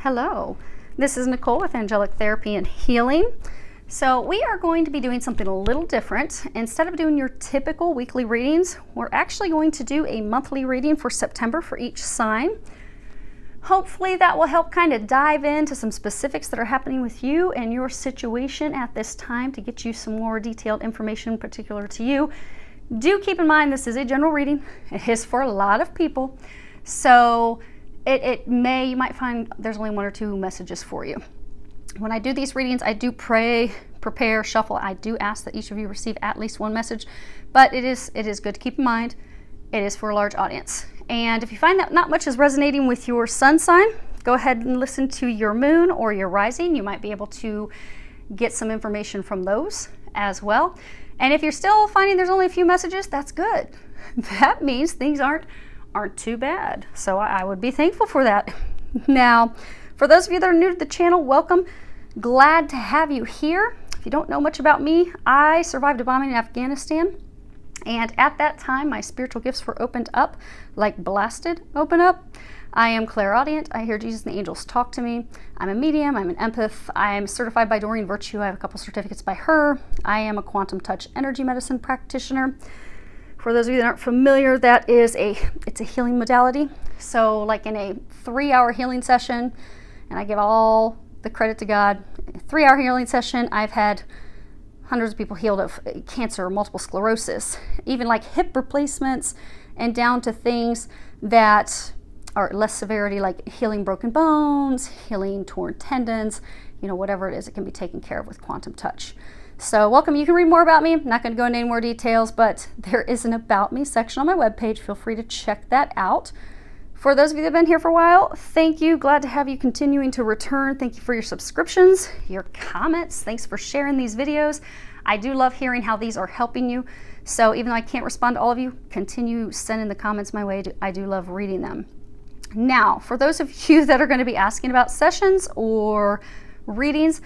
Hello, this is Nicole with Angelic Therapy and Healing. So we are going to be doing something a little different. Instead of doing your typical weekly readings, we're actually going to do a monthly reading for September for each sign. Hopefully that will help kind of dive into some specifics that are happening with you and your situation at this time to get you some more detailed information particular to you. Do keep in mind this is a general reading. It is for a lot of people. So you might find there's only one or two messages for you. When I do these readings, I do pray, prepare, shuffle. I do ask that each of you receive at least one message, but it is good to keep in mind it is for a large audience. And if you find that not much is resonating with your sun sign, go ahead and listen to your moon or your rising. You might be able to get some information from those as well. And if you're still finding there's only a few messages, that's good. That means things aren't too bad. So I would be thankful for that. Now, for those of you that are new to the channel, welcome. Glad to have you here. If you don't know much about me, I survived a bombing in Afghanistan. And at that time, my spiritual gifts were opened up, like blasted open up. I am clairaudient. I hear Jesus and the angels talk to me. I'm a medium. I'm an empath. I am certified by Doreen Virtue. I have a couple certificates by her. I am a quantum touch energy medicine practitioner. For those of you that aren't familiar, it's a healing modality. So like in a 3-hour healing session, and I give all the credit to God, a 3-hour healing session, I've had hundreds of people healed of cancer, multiple sclerosis, even like hip replacements, and down to things that are less severity, like healing broken bones, healing torn tendons, whatever it is, it can be taken care of with quantum touch. So welcome. You can read more about me. I'm not going to go into any more details, but there is an About Me section on my webpage. Feel free to check that out. For those of you that have been here for a while, thank you. Glad to have you continuing to return. Thank you for your subscriptions, your comments. Thanks for sharing these videos. I do love hearing how these are helping you. So even though I can't respond to all of you, continue sending the comments my way. I do love reading them. Now, for those of you that are going to be asking about sessions or readings,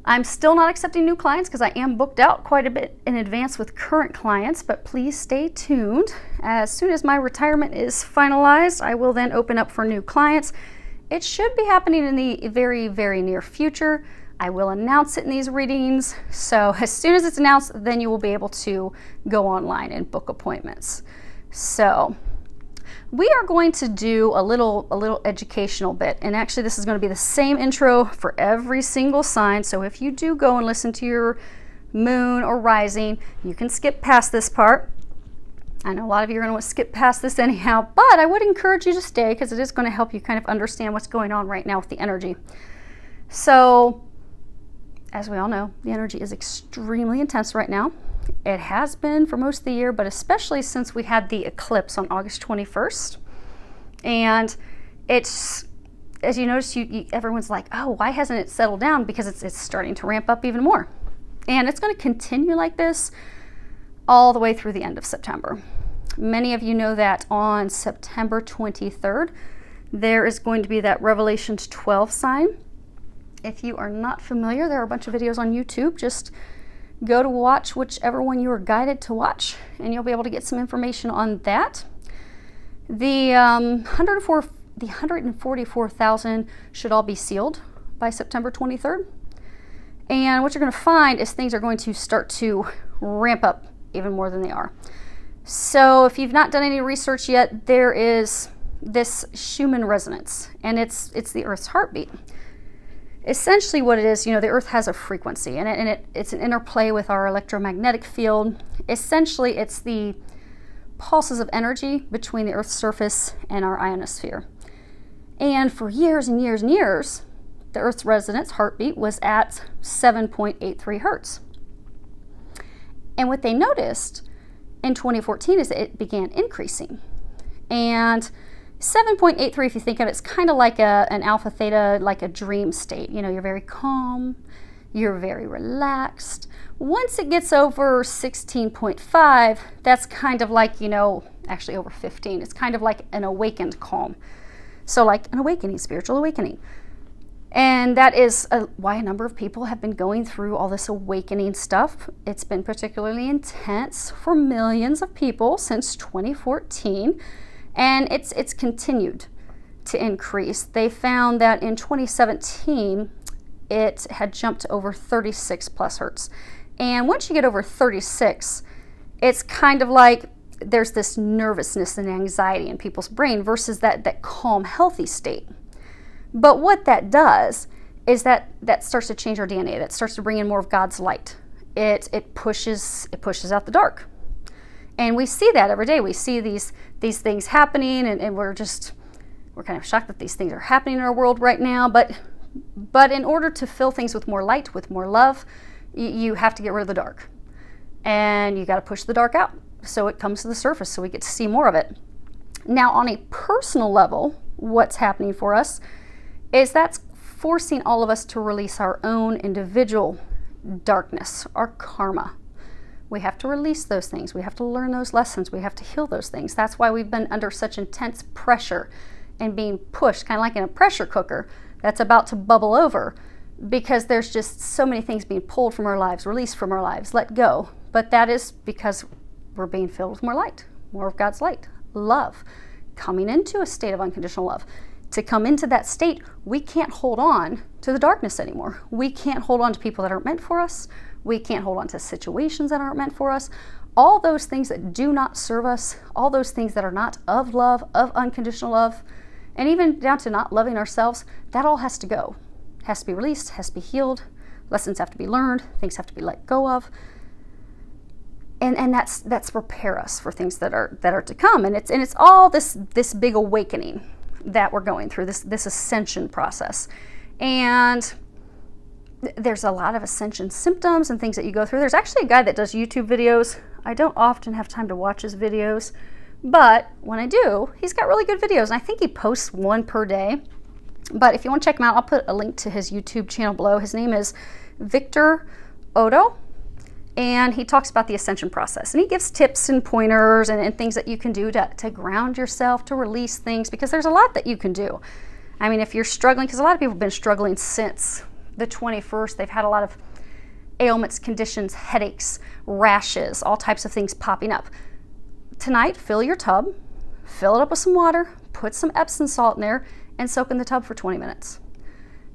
I'm still not accepting new clients because I am booked out quite a bit in advance with current clients, but please stay tuned. As soon as my retirement is finalized, I will then open up for new clients. It should be happening in the very, very near future. I will announce it in these readings. So as soon as it's announced, then you will be able to go online and book appointments. So we are going to do a little educational bit, and actually this is going to be the same intro for every single sign. So if you do go and listen to your moon or rising, you can skip past this part. I know a lot of you are going to skip past this anyhow, but I would encourage you to stay because it is going to help you kind of understand what's going on right now with the energy. So as we all know, the energy is extremely intense right now. It has been for most of the year, but especially since we had the eclipse on August 21st. And it's, as you notice, everyone's like, oh, why hasn't it settled down? Because it's starting to ramp up even more. And it's going to continue like this all the way through the end of September. Many of you know that on September 23rd, there is going to be that Revelations 12 sign. If you are not familiar, there are a bunch of videos on YouTube. Just go to watch whichever one you are guided to watch, and you'll be able to get some information on that. The 144,000 should all be sealed by September 23rd. And what you're going to find is things are going to start to ramp up even more than they are. So if you've not done any research yet, there is this Schumann resonance, and it's the Earth's heartbeat. Essentially what it is, the Earth has a frequency, and it's an interplay with our electromagnetic field. Essentially, it's the pulses of energy between the Earth's surface and our ionosphere. And for years and years and years, the Earth's resonance heartbeat was at 7.83 hertz. And what they noticed in 2014 is that it began increasing. And 7.83, if you think of it, it's kind of like an alpha theta, like a dream state. You're very calm, you're very relaxed. Once it gets over 16.5, that's kind of like, actually over 15, it's kind of like an awakened calm. So like an awakening, spiritual awakening. And that is why a number of people have been going through all this awakening stuff. It's been particularly intense for millions of people since 2014, and it's continued to increase. They found that in 2017, it had jumped to over 36 plus hertz. And once you get over 36, it's kind of like there's this nervousness and anxiety in people's brain versus that calm, healthy state. But what that does is that starts to change our DNA. That starts to bring in more of God's light. It pushes out the dark. And we see that every day. We see these things happening, and we're kind of shocked that these things are happening in our world right now. But in order to fill things with more light, with more love, you have to get rid of the dark. And you got to push the dark out so it comes to the surface, so we get to see more of it. Now, on a personal level, what's happening for us is that's forcing all of us to release our own individual darkness, our karma. We have to release those things. We have to learn those lessons. We have to heal those things. That's why we've been under such intense pressure and being pushed, kind of like in a pressure cooker that's about to bubble over, because there's just so many things being pulled from our lives, released from our lives, let go. But that is because we're being filled with more light, more of God's light, love, coming into a state of unconditional love. To come into that state, we can't hold on to the darkness anymore. We can't hold on to people that aren't meant for us. We can't hold on to situations that aren't meant for us. All those things that do not serve us, all those things that are not of love, of unconditional love, and even down to not loving ourselves, that all has to go. Has to be released, has to be healed. Lessons have to be learned, things have to be let go of. And that's prepare us for things that are to come. And it's all this big awakening that we're going through, this ascension process. And there's a lot of ascension symptoms and things that you go through. There's actually a guy that does YouTube videos. I don't often have time to watch his videos, but when I do, he's got really good videos. And I think he posts one per day. But if you want to check him out, I'll put a link to his YouTube channel below. His name is Victor Odo, and he talks about the ascension process. And he gives tips and pointers and things that you can do to ground yourself, to release things, because there's a lot that you can do. I mean, if you're struggling, because a lot of people have been struggling since the 21st. They've had a lot of ailments, conditions, headaches, rashes, all types of things popping up. Tonight, fill your tub, fill it up with some water, put some Epsom salt in there, and soak in the tub for 20 minutes.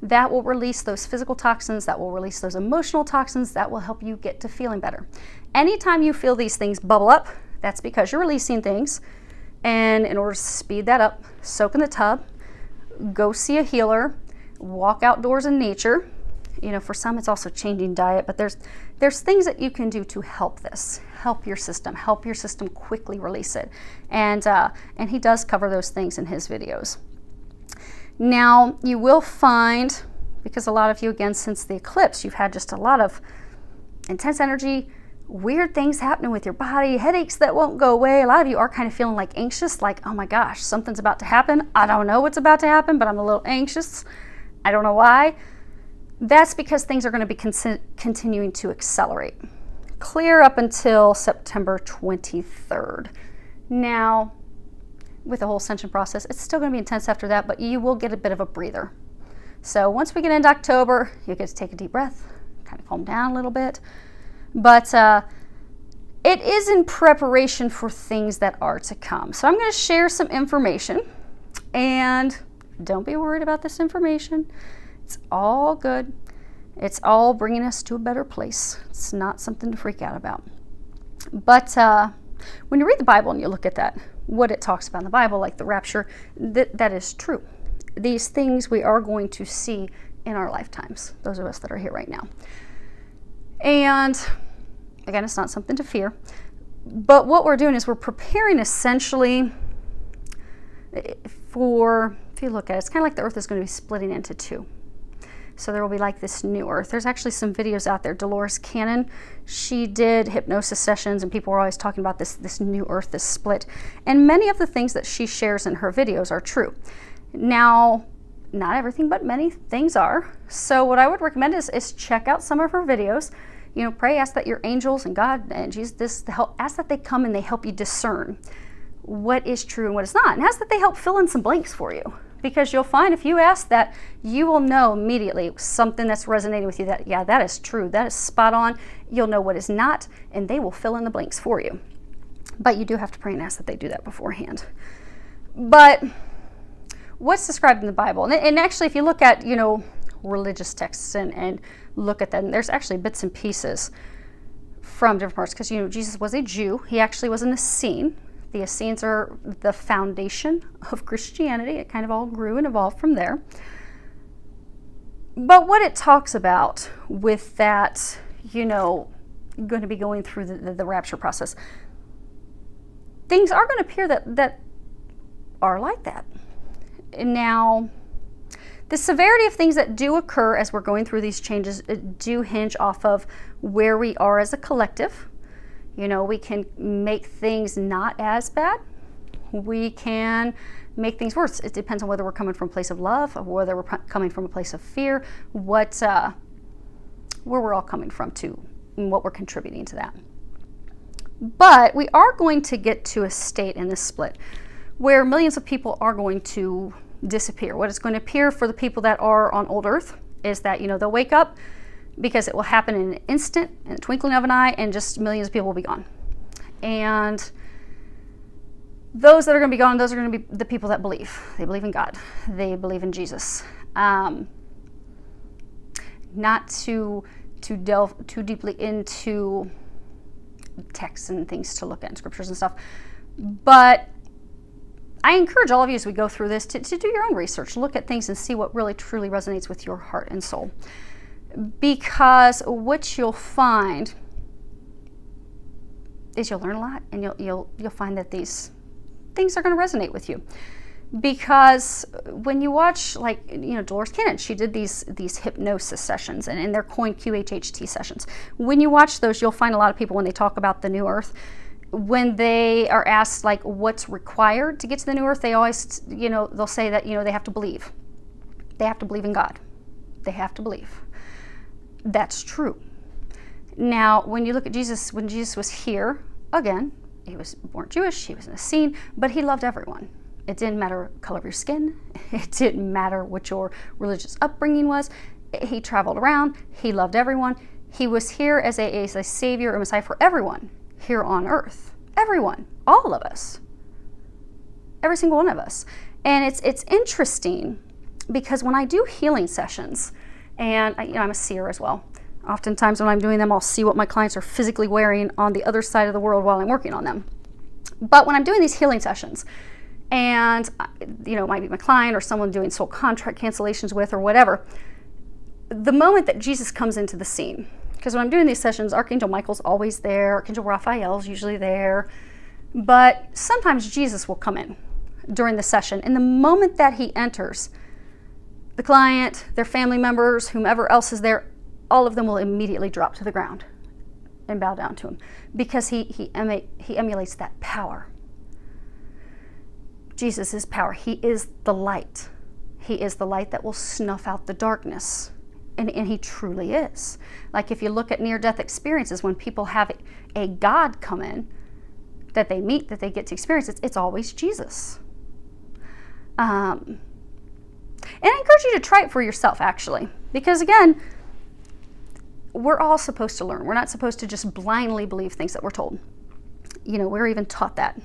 That will release those physical toxins, that will release those emotional toxins, that will help you get to feeling better. Anytime you feel these things bubble up, that's because you're releasing things. And in order to speed that up, soak in the tub, go see a healer, walk outdoors in nature. You know, for some it's also changing diet, but there's things that you can do to help this, help your system quickly release it. And he does cover those things in his videos. Now, you will find, because a lot of you, again, since the eclipse, you've had just a lot of intense energy, weird things happening with your body, headaches that won't go away. A lot of you are kind of feeling like anxious, like, oh my gosh, something's about to happen. I don't know what's about to happen, but I'm a little anxious. I don't know why. That's because things are going to be continuing to accelerate. Clear up until September 23rd. Now, with the whole ascension process, it's still going to be intense after that, but you will get a bit of a breather. So once we get into October, you get to take a deep breath, kind of calm down a little bit. But it is in preparation for things that are to come. So I'm going to share some information, and don't be worried about this information. It's all good. It's all bringing us to a better place. It's not something to freak out about. But when you read the Bible and you look at that, what it talks about in the Bible, like the rapture, that is true. These things we are going to see in our lifetimes, those of us that are here right now. And again, it's not something to fear. But what we're doing is we're preparing essentially for, if you look at it, it's kind of like the earth is going to be splitting into two. So there will be like this new earth. There's actually some videos out there. Dolores Cannon, she did hypnosis sessions, and people were always talking about this new earth, this split. And many of the things that she shares in her videos are true. Now, not everything, but many things are. So what I would recommend is check out some of her videos. You know, pray, ask that your angels and God and Jesus, ask that they come and they help you discern what is true and what is not. And ask that they help fill in some blanks for you. Because you'll find if you ask that, you will know immediately something that's resonating with you that, yeah, that is true, that is spot on. You'll know what is not, and they will fill in the blanks for you. But you do have to pray and ask that they do that beforehand. But what's described in the Bible. And actually, if you look at, you know, religious texts and look at them, there's actually bits and pieces from different parts, because, you know, Jesus was a Jew. He actually was an Essene. The Essenes are the foundation of Christianity. It kind of all grew and evolved from there. But what it talks about with that, you know, going to be going through the rapture process, things are going to appear that are like that. Now, the severity of things that do occur as we're going through these changes do hinge off of where we are as a collective. You know, we can make things not as bad. We can make things worse. It depends on whether we're coming from a place of love or whether we're coming from a place of fear, where we're all coming from too, and what we're contributing to that. But we are going to get to a state in this split where millions of people are going to disappear. What is going to appear for the people that are on old Earth is that, you know, they'll wake up, because it will happen in an instant, in the twinkling of an eye, and just millions of people will be gone. And those that are going to be gone, those are going to be the people that believe. They believe in God. They believe in Jesus. Not to delve too deeply into texts and things to look at in scriptures and stuff, but I encourage all of you as we go through this to do your own research, look at things and see what really truly resonates with your heart and soul. Because what you'll find is you'll learn a lot, and you'll find that these things are going to resonate with you. Because when you watch, like, you know, Dolores Cannon, she did these hypnosis sessions, and they're coined QHHT sessions. When you watch those, you'll find a lot of people, when they talk about the new earth, when they are asked, like, what's required to get to the new earth, they always, you know, they'll say that, you know, they have to believe. They have to believe in God. They have to believe. That's true. Now, when you look at Jesus, when Jesus was here, again, he was born Jewish, he was an Essene, but he loved everyone. It didn't matter the color of your skin. It didn't matter what your religious upbringing was. He traveled around. He loved everyone. He was here as a savior, a Messiah for everyone here on earth. Everyone, all of us, every single one of us. And it's interesting, because when I do healing sessions, and you know, I'm a seer as well. Oftentimes when I'm doing them, I'll see what my clients are physically wearing on the other side of the world while I'm working on them. But when I'm doing these healing sessions, and, you know, it might be my client or someone doing soul contract cancellations with or whatever, the moment that Jesus comes into the scene, because when I'm doing these sessions, Archangel Michael's always there, Archangel Raphael's usually there, but sometimes Jesus will come in during the session, and the moment that he enters, the client, their family members, whomever else is there, all of them will immediately drop to the ground and bow down to him, because he emulates that power. Jesus is power. He is the light. He is the light that will snuff out the darkness. And he truly is. Like, if you look at near-death experiences, when people have a God come in that they meet, that they get to experience, it's always Jesus. And I encourage you to try it for yourself, actually. Because, again, we're all supposed to learn. We're not supposed to just blindly believe things that we're told. You know, we're even taught that,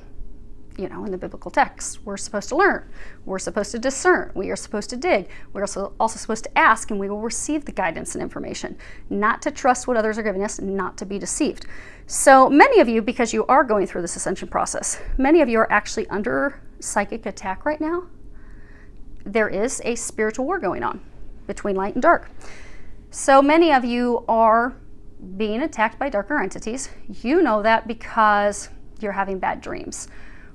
you know, in the biblical texts. We're supposed to learn. We're supposed to discern. We are supposed to dig. We're also supposed to ask, and we will receive the guidance and information. Not to trust what others are giving us, not to be deceived. So many of you, because you are going through this ascension process, many of you are actually under psychic attack right now. There is a spiritual war going on between light and dark. So many of you are being attacked by darker entities. You know that because you're having bad dreams,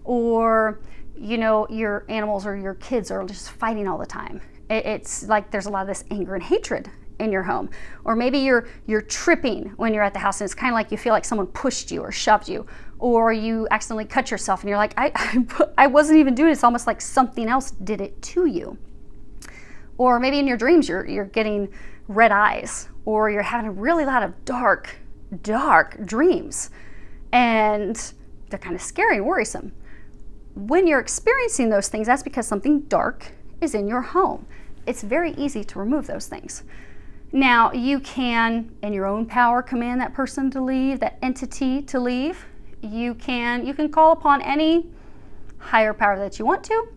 or, you know, your animals or your kids are just fighting all the time. It's like there's a lot of this anger and hatred in your home. Or maybe you're tripping when you're at the house, and it's kind of like you feel like someone pushed you or shoved you, or you accidentally cut yourself and you're like, I wasn't even doing it. It's almost like something else did it to you. Or maybe in your dreams you're getting red eyes, or you're having a really lot of dark dreams, and they're kind of scary and worrisome. When you're experiencing those things, that's because something dark is in your home. It's very easy to remove those things. Now, you can, in your own power, command that person to leave, that entity to leave. You can call upon any higher power that you want to.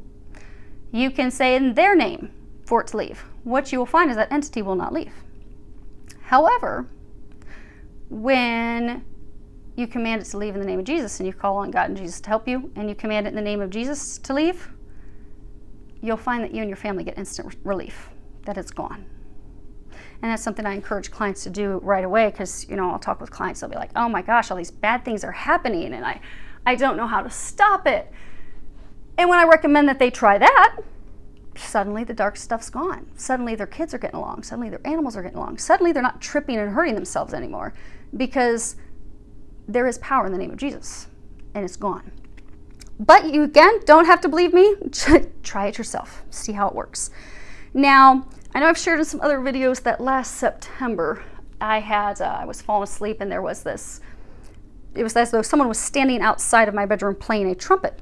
You can say in their name for it to leave. What you will find is that entity will not leave. However, when you command it to leave in the name of Jesus and you call on God and Jesus to help you and you command it in the name of Jesus to leave, you'll find that you and your family get instant relief, that it's gone. And that's something I encourage clients to do right away because, you know, I'll talk with clients, they'll be like, oh my gosh, all these bad things are happening and I don't know how to stop it. And when I recommend that they try that, suddenly the dark stuff's gone. Suddenly their kids are getting along. Suddenly their animals are getting along. Suddenly they're not tripping and hurting themselves anymore because there is power in the name of Jesus and it's gone. But you, again, don't have to believe me. Try it yourself. See how it works. Now, I know I've shared in some other videos that last September I was falling asleep and there was this, it was as though someone was standing outside of my bedroom playing a trumpet.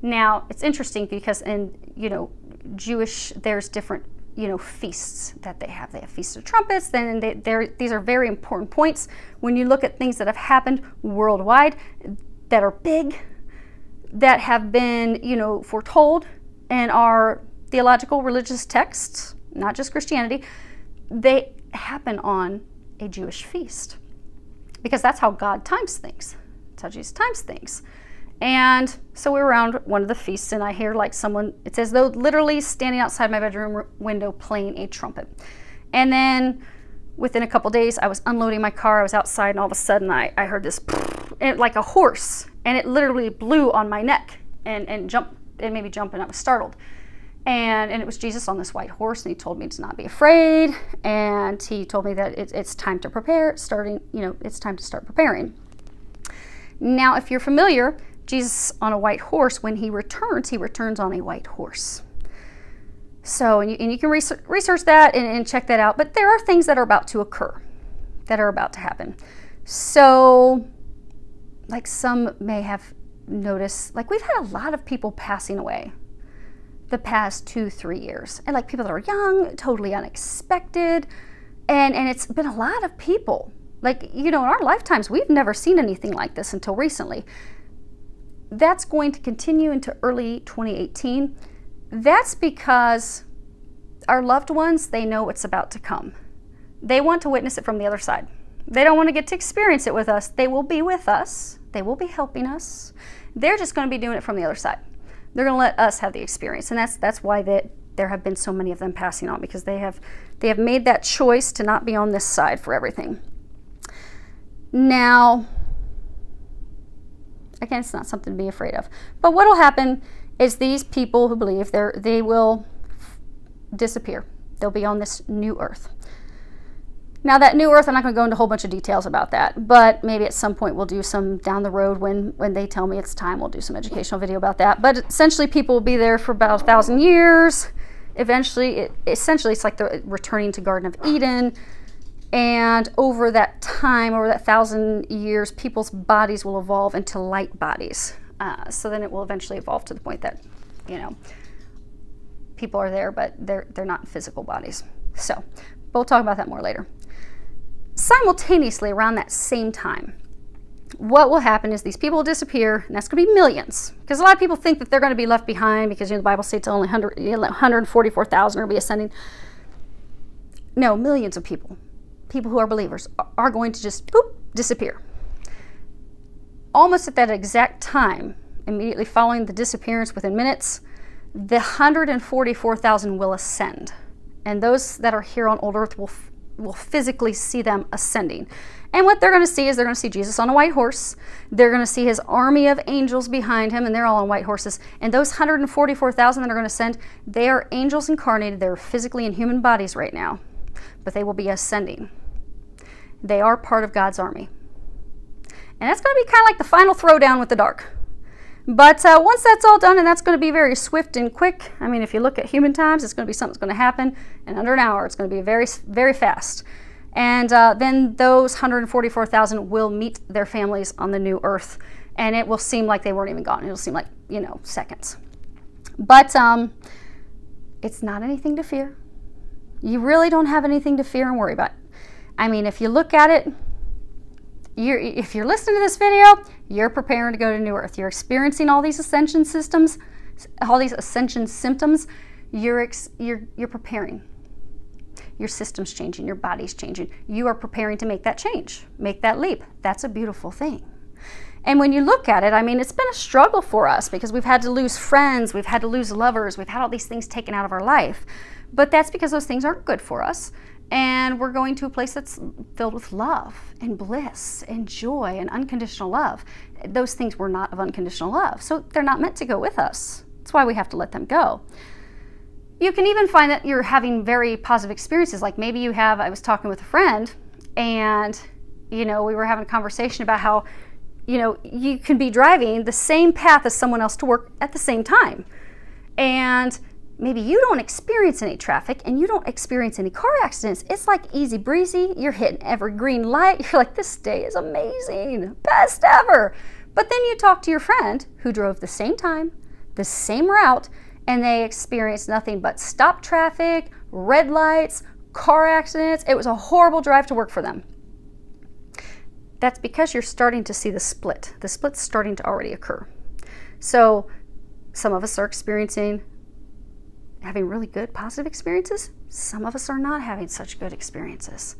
Now, it's interesting because in, you know, Jewish, there's different, you know, feasts that they have. They have feasts of trumpets, then these are very important points when you look at things that have happened worldwide that are big, that have been, you know, foretold in our theological religious texts, not just Christianity. They happen on a Jewish feast because that's how God times things. That's how Jesus times things. And so we were around one of the feasts and I hear like someone, it's as though literally standing outside my bedroom window playing a trumpet. And then within a couple days, I was unloading my car, I was outside and all of a sudden I heard this like a horse and it literally blew on my neck and jumped, it made me jump and I was startled. And it was Jesus on this white horse and he told me to not be afraid and he told me that it's time to prepare, it's time to start preparing. Now, if you're familiar, Jesus on a white horse, when he returns on a white horse. So, and you can research that and check that out, but there are things that are about to occur, that are about to happen. So, like some may have noticed, like we've had a lot of people passing away the past 2-3 years. And like people that are young, totally unexpected, and it's been a lot of people. Like, you know, in our lifetimes, we've never seen anything like this until recently. That's going to continue into early 2018. That's because our loved ones, they know what's about to come. They want to witness it from the other side. They don't want to get to experience it with us. They will be with us. They will be helping us. They're just going to be doing it from the other side. They're going to let us have the experience. And that's why there have been so many of them passing on, because they have made that choice to not be on this side for everything. Now, again, it's not something to be afraid of. But what will happen is these people who believe, they will disappear. They'll be on this new earth. Now, that new earth, I'm not going to go into a whole bunch of details about that, but maybe at some point we'll do some down the road when they tell me it's time, we'll do some educational video about that. But essentially, people will be there for about 1,000 years. Eventually, essentially, it's like the returning to Garden of Eden. And over that time, over that 1,000 years, people's bodies will evolve into light bodies. So then it will eventually evolve to the point that, you know, people are there, but they're not physical bodies. So we'll talk about that more later. Simultaneously, around that same time, what will happen is these people will disappear, and that's going to be millions. Because a lot of people think that they're going to be left behind because, you know, the Bible states only 144,000 will be ascending. No, millions of people. People who are believers are going to just boop, disappear. Almost at that exact time, immediately following the disappearance within minutes, the 144,000 will ascend. And those that are here on old earth will physically see them ascending. And what they're going to see is they're going to see Jesus on a white horse. They're going to see his army of angels behind him, and they're all on white horses. And those 144,000 that are going to ascend, they are angels incarnated. They're physically in human bodies right now, but they will be ascending. They are part of God's army. And that's going to be kind of like the final throwdown with the dark. But once that's all done, and that's going to be very swift and quick. I mean, if you look at human times, it's going to be something that's going to happen in under an hour. It's going to be very, very fast. And then those 144,000 will meet their families on the new earth. And it will seem like they weren't even gone. It'll seem like, you know, seconds. But it's not anything to fear. You really don't have anything to fear and worry about. I mean, if you look at it, if you're listening to this video, you're preparing to go to New Earth. You're experiencing all these ascension systems. all these ascension symptoms, you're preparing. Your system's changing, your body's changing. You are preparing to make that change, make that leap. That's a beautiful thing. And when you look at it, I mean, it's been a struggle for us because we've had to lose friends, we've had to lose lovers, we've had all these things taken out of our life. But that's because those things aren't good for us. And we're going to a place that's filled with love and bliss and joy and unconditional love. Those things were not of unconditional love, so they're not meant to go with us. That's why we have to let them go. You can even find that you're having very positive experiences. Like maybe you have, I was talking with a friend and, we were having a conversation about how, you can be driving the same path as someone else to work at the same time. And maybe you don't experience any traffic and you don't experience any car accidents. It's like easy breezy. You're hitting every green light. You're like, this day is amazing, best ever. But then you talk to your friend who drove the same time, the same route, and they experienced nothing but stop traffic, red lights, car accidents. It was a horrible drive to work for them. That's because you're starting to see the split. The split's starting to already occur. So some of us are having really good positive experiences. Some of us are not having such good experiences.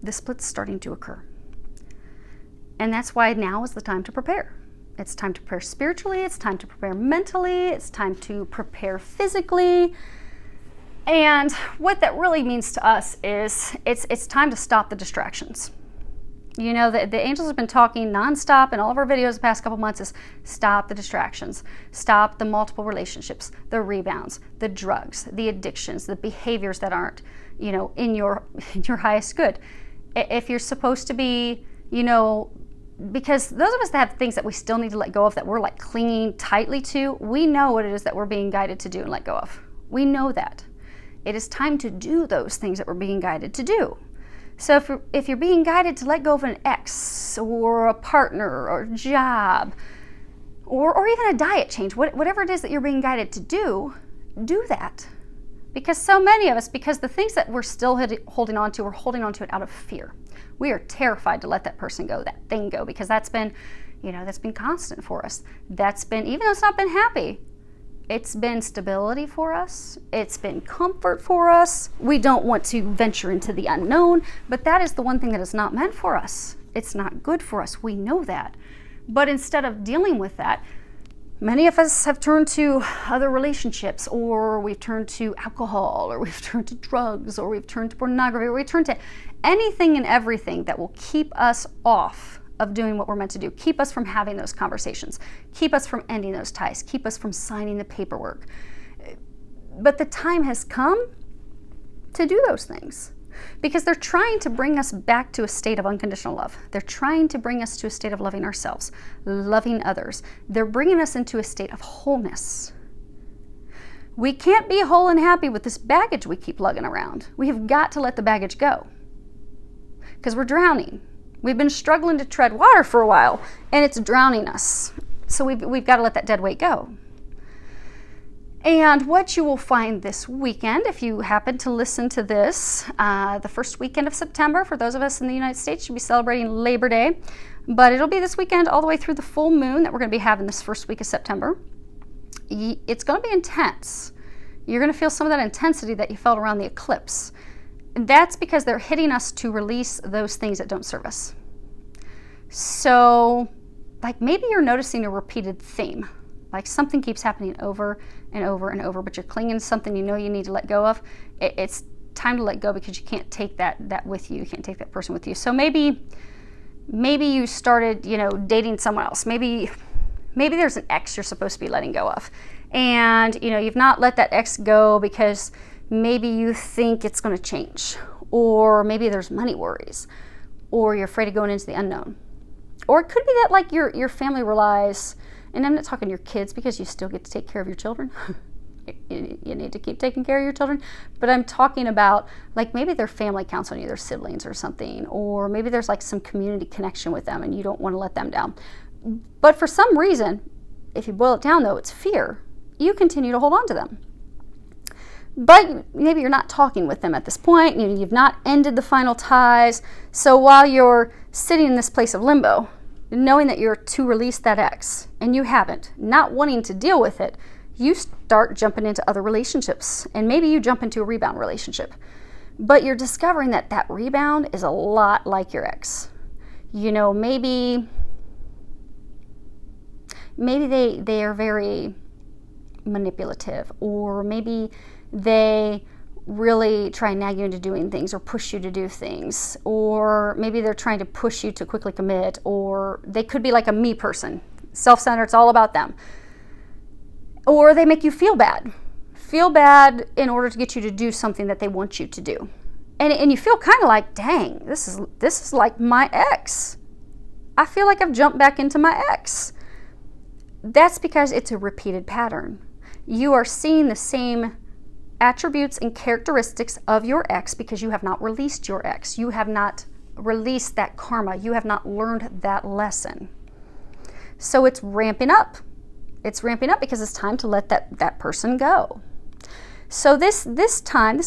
The split's starting to occur. And that's why now is the time to prepare. It's time to prepare spiritually, it's time to prepare mentally, it's time to prepare physically. And what that really means to us is it's time to stop the distractions. The angels have been talking nonstop in all of our videos the past couple months is stop the distractions, stop the multiple relationships, the rebounds, the drugs, the addictions, the behaviors that aren't, in your highest good. If you're supposed to be, because those of us that have things that we still need to let go of that we're like clinging tightly to, we know what it is that we're being guided to do and let go of. We know that. It is time to do those things that we're being guided to do. So if you're being guided to let go of an ex or a partner or a job or even a diet change, whatever it is that you're being guided to do that. Because so many of us, because the things that we're still holding on to, we're holding on to it out of fear. We are terrified to let that person go, that thing go, because that's been, that's been constant for us. That's been, even though it's not been happy, it's been stability for us. It's been comfort for us. We don't want to venture into the unknown, but that is the one thing that is not meant for us. It's not good for us. We know that. But instead of dealing with that, many of us have turned to other relationships, or we've turned to alcohol, or we've turned to drugs, or we've turned to pornography, or we've turned to anything and everything that will keep us off of doing what we're meant to do, keep us from having those conversations, keep us from ending those ties, keep us from signing the paperwork. But the time has come to do those things because they're trying to bring us back to a state of unconditional love. They're trying to bring us to a state of loving ourselves, loving others. They're bringing us into a state of wholeness. We can't be whole and happy with this baggage we keep lugging around. We have got to let the baggage go because we're drowning. We've been struggling to tread water for a while, and it's drowning us. So we've got to let that dead weight go. And what you will find this weekend, if you happen to listen to this, the first weekend of September, for those of us in the United States, you'll be celebrating Labor Day. But it'll be this weekend all the way through the full moon that we're going to be having this first week of September. It's going to be intense. You're going to feel some of that intensity that you felt around the eclipse. That's because they're hitting us to release those things that don't serve us. So, like maybe you're noticing a repeated theme. Like something keeps happening over and over and over, but you're clinging to something you know you need to let go of. It's time to let go because you can't take that with you. You can't take that person with you. So maybe you started, dating someone else. Maybe there's an ex you're supposed to be letting go of. And, you've not let that ex go because maybe you think it's going to change, or maybe there's money worries, or you're afraid of going into the unknown. Or it could be that like your family relies, and I'm not talking your kids because you still get to take care of your children. You need to keep taking care of your children, but I'm talking about like maybe their family counts on you, their siblings or something, or maybe there's like some community connection with them and you don't want to let them down. But for some reason, if you boil it down though, it's fear. You continue to hold on to them. But maybe you're not talking with them at this point. You've not ended the final ties. So while you're sitting in this place of limbo, knowing that you're to release that ex, and you haven't, not wanting to deal with it, you start jumping into other relationships, and maybe you jump into a rebound relationship, but you're discovering that that rebound is a lot like your ex. You know, maybe they are very manipulative, or maybe they really try and nag you into doing things or push you to do things, or maybe they're trying to push you to quickly commit, or they could be like a me person, self-centered, it's all about them. Or they make you feel bad in order to get you to do something that they want you to do. And you feel kind of like, dang, this is like my ex. I feel like I've jumped back into my ex. That's because it's a repeated pattern. You are seeing the same attributes and characteristics of your ex because you have not released your ex. You have not released that karma. You have not learned that lesson. So it's ramping up. It's ramping up because it's time to let that person go. So this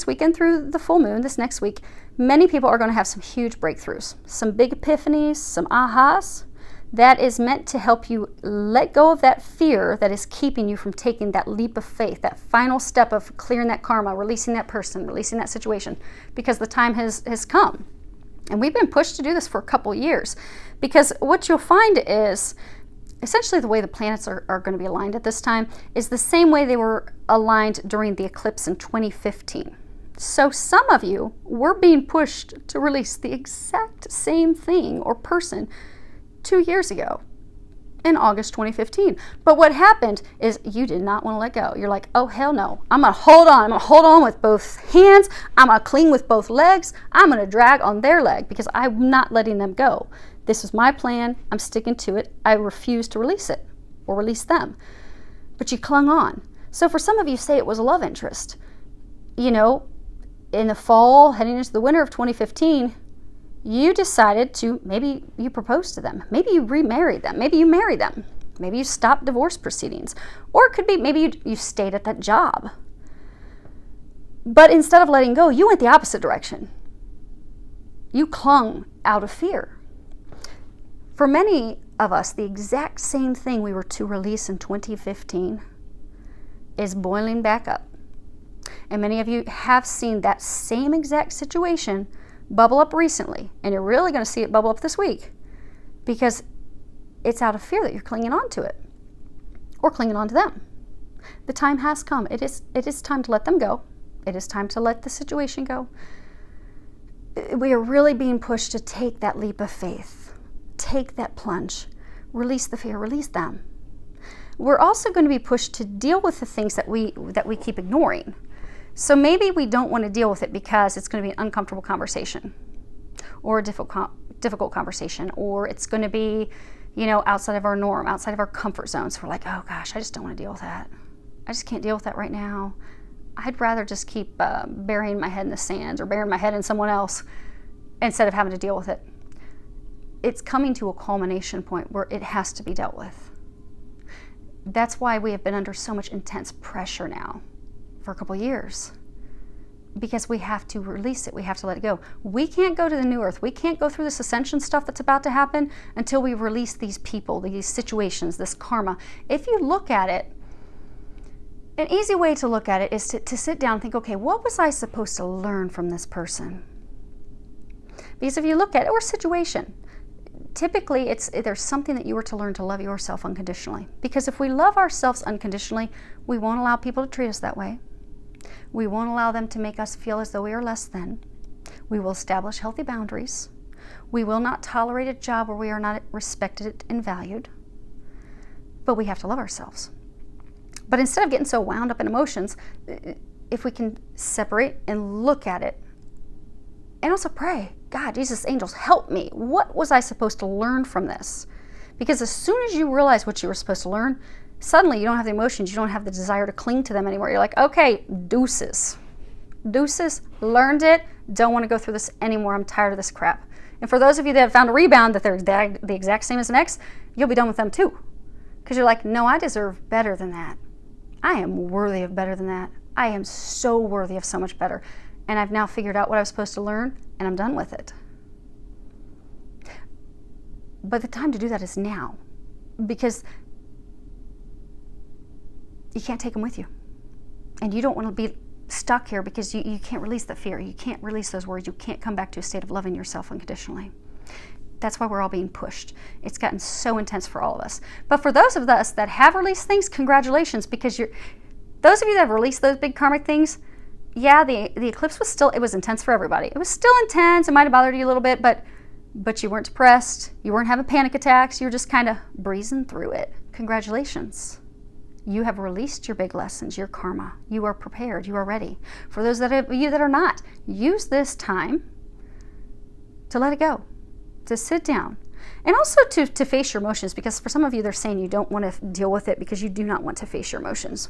weekend through the full moon, this next week, many people are going to have some huge breakthroughs, some big epiphanies, some ahas. That is meant to help you let go of that fear that is keeping you from taking that leap of faith, that final step of clearing that karma, releasing that person, releasing that situation, because the time has come. And we've been pushed to do this for a couple years, because what you'll find is essentially the way the planets are going to be aligned at this time is the same way they were aligned during the eclipse in 2015. So some of you were being pushed to release the exact same thing or person 2 years ago in August 2015. But what happened is you did not want to let go. You're like, oh, hell no. I'm going to hold on. I'm going to hold on with both hands. I'm going to cling with both legs. I'm going to drag on their leg because I'm not letting them go. This is my plan. I'm sticking to it. I refuse to release it or release them. But you clung on. So for some of you, say it was a love interest. You know, in the fall, heading into the winter of 2015, you decided to, maybe you proposed to them, maybe you remarried them, maybe you married them, maybe you stopped divorce proceedings, or it could be maybe you stayed at that job. But instead of letting go, you went the opposite direction. You clung out of fear. For many of us, the exact same thing we were to release in 2015 is boiling back up. And many of you have seen that same exact situation bubble up recently, and you're really going to see it bubble up this week because it's out of fear that you're clinging on to it or clinging on to them. The time has come. It is time to let them go. It is time to let the situation go. We are really being pushed to take that leap of faith, take that plunge, release the fear, release them. We're also going to be pushed to deal with the things that we keep ignoring. So maybe we don't want to deal with it because it's going to be an uncomfortable conversation or a difficult conversation, or it's going to be, you know, outside of our norm, outside of our comfort zone. So we're like, oh gosh, I just don't want to deal with that. I just can't deal with that right now. I'd rather just keep burying my head in the sand or burying my head in someone else instead of having to deal with it. It's coming to a culmination point where it has to be dealt with. That's why we have been under so much intense pressure now for a couple years, because we have to release it. We have to let it go. We can't go to the new earth. We can't go through this ascension stuff that's about to happen until we release these people, these situations, this karma. If you look at it, an easy way to look at it is to sit down and think, okay, what was I supposed to learn from this person? Because if you look at it, or situation, typically there's something that you were to learn to love yourself unconditionally. Because if we love ourselves unconditionally, we won't allow people to treat us that way. We won't allow them to make us feel as though we are less than. We will establish healthy boundaries. We will not tolerate a job where we are not respected and valued. But we have to love ourselves. But instead of getting so wound up in emotions, if we can separate and look at it, and also pray, God, Jesus, angels, help me. What was I supposed to learn from this? Because as soon as you realize what you were supposed to learn, suddenly you don't have the emotions, you don't have the desire to cling to them anymore. You're like, okay, deuces. Deuces, learned it, don't want to go through this anymore. I'm tired of this crap. And for those of you that have found a rebound that they're the exact same as an ex, you'll be done with them too. Because you're like, no, I deserve better than that. I am worthy of better than that. I am so worthy of so much better. And I've now figured out what I was supposed to learn, and I'm done with it. But the time to do that is now. Because you can't take them with you. And you don't want to be stuck here because you can't release the fear. You can't release those worries. You can't come back to a state of loving yourself unconditionally. That's why we're all being pushed. It's gotten so intense for all of us. But for those of us that have released things, congratulations, because those of you that have released those big karmic things, yeah, the eclipse was still, it was intense for everybody. It was still intense. It might have bothered you a little bit, but you weren't depressed. You weren't having panic attacks. You were just kind of breezing through it. Congratulations. You have released your big lessons, your karma. You are prepared. You are ready. For those of you that are not, use this time to let it go, to sit down, and also to face your emotions, because for some of you, they're saying you don't want to deal with it because you do not want to face your emotions.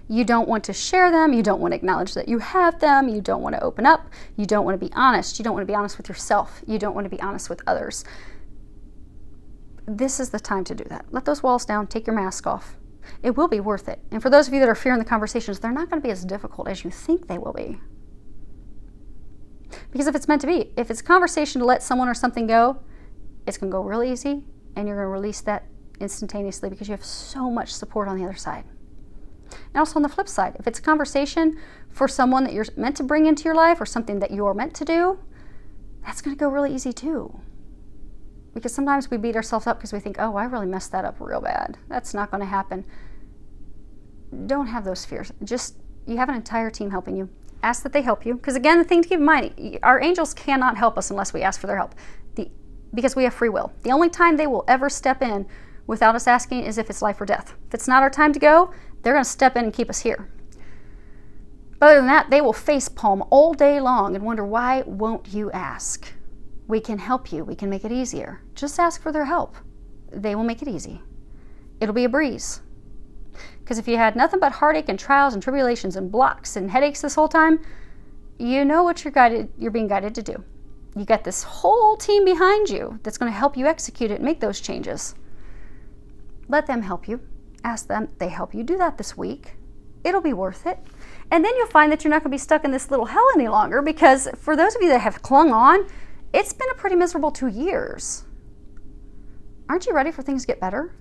You don't want to share them. You don't want to acknowledge that you have them. You don't want to open up. You don't want to be honest. You don't want to be honest with yourself. You don't want to be honest with others. This is the time to do that. Let those walls down. Take your mask off. It will be worth it. And for those of you that are fearing the conversations, they're not going to be as difficult as you think they will be. Because if it's meant to be, if it's a conversation to let someone or something go, it's going to go real easy, and you're going to release that instantaneously because you have so much support on the other side. And also on the flip side, if it's a conversation for someone that you're meant to bring into your life or something that you are meant to do, that's going to go really easy too. Because sometimes we beat ourselves up because we think, oh, I really messed that up real bad. That's not going to happen. Don't have those fears. Just, you have an entire team helping you. Ask that they help you. Because again, the thing to keep in mind, our angels cannot help us unless we ask for their help. Because we have free will. The only time they will ever step in without us asking is if it's life or death. If it's not our time to go, they're going to step in and keep us here. But other than that, they will facepalm all day long and wonder, why won't you ask? We can help you. We can make it easier. Just ask for their help. They will make it easy. It'll be a breeze. Because if you had nothing but heartache and trials and tribulations and blocks and headaches this whole time, you know what you're being guided to do. You got this whole team behind you that's going to help you execute it and make those changes. Let them help you. Ask them. They help you do that this week. It'll be worth it. And then you'll find that you're not going to be stuck in this little hell any longer, because for those of you that have clung on, it's been a pretty miserable 2 years. Aren't you ready for things to get better?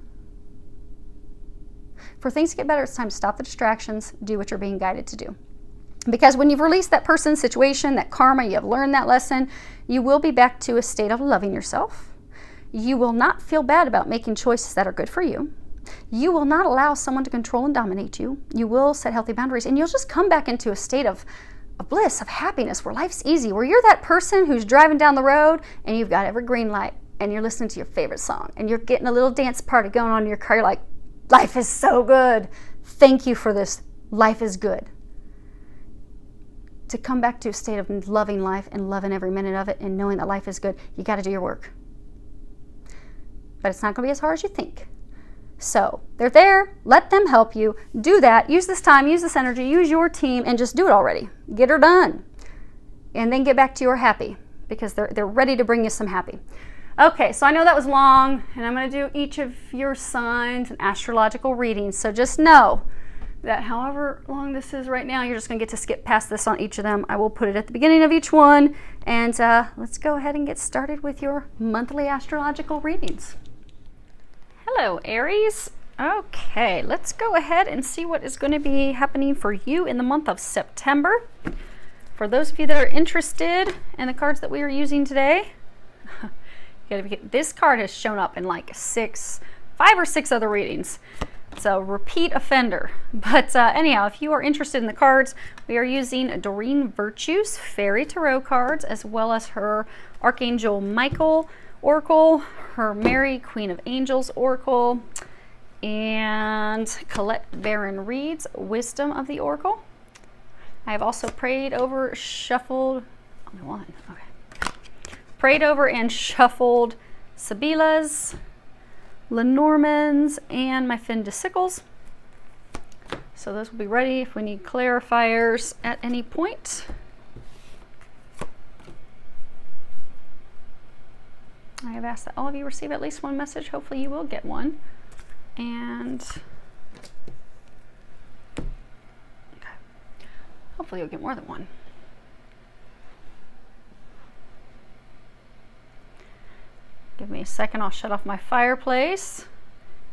For things to get better, it's time to stop the distractions, do what you're being guided to do. Because when you've released that person, situation, that karma, you have learned that lesson, you will be back to a state of loving yourself. You will not feel bad about making choices that are good for you. You will not allow someone to control and dominate you. You will set healthy boundaries, and you'll just come back into a state of bliss, of happiness, where life's easy, where you're that person who's driving down the road and you've got every green light and you're listening to your favorite song and you're getting a little dance party going on in your car. You're like, life is so good. Thank you for this. Life is good. To come back to a state of loving life and loving every minute of it and knowing that life is good, you got to do your work. But it's not going to be as hard as you think. So they're there. Let them help you. Do that. Use this time, use this energy, use your team, and just do it already. Get her done. And then get back to your happy, because they're ready to bring you some happy. Okay, so I know that was long, and I'm going to do each of your signs and astrological readings. So just know that however long this is right now, you're just going to get to skip past this on each of them. I will put it at the beginning of each one. And let's go ahead and get started with your monthly astrological readings. Hello, Aries. Okay, let's go ahead and see what is going to be happening for you in the month of September. For those of you that are interested in the cards that we are using today, this card has shown up in like 5 or 6 other readings. It's a repeat offender. But anyhow, if you are interested in the cards, we are using Doreen Virtue's Fairy Tarot cards, as well as her Archangel Michael Oracle, her Mary Queen of Angels Oracle, and Colette Baron Reed's Wisdom of the Oracle. I have also prayed over, shuffled, only one, okay. Prayed over and shuffled Sabila's, Lenormand's, and my Fin de Sickles. So those will be ready if we need clarifiers at any point. I have asked that all of you receive at least one message. Hopefully you will get one. And okay. Hopefully you'll get more than one. Give me a second, I'll shut off my fireplace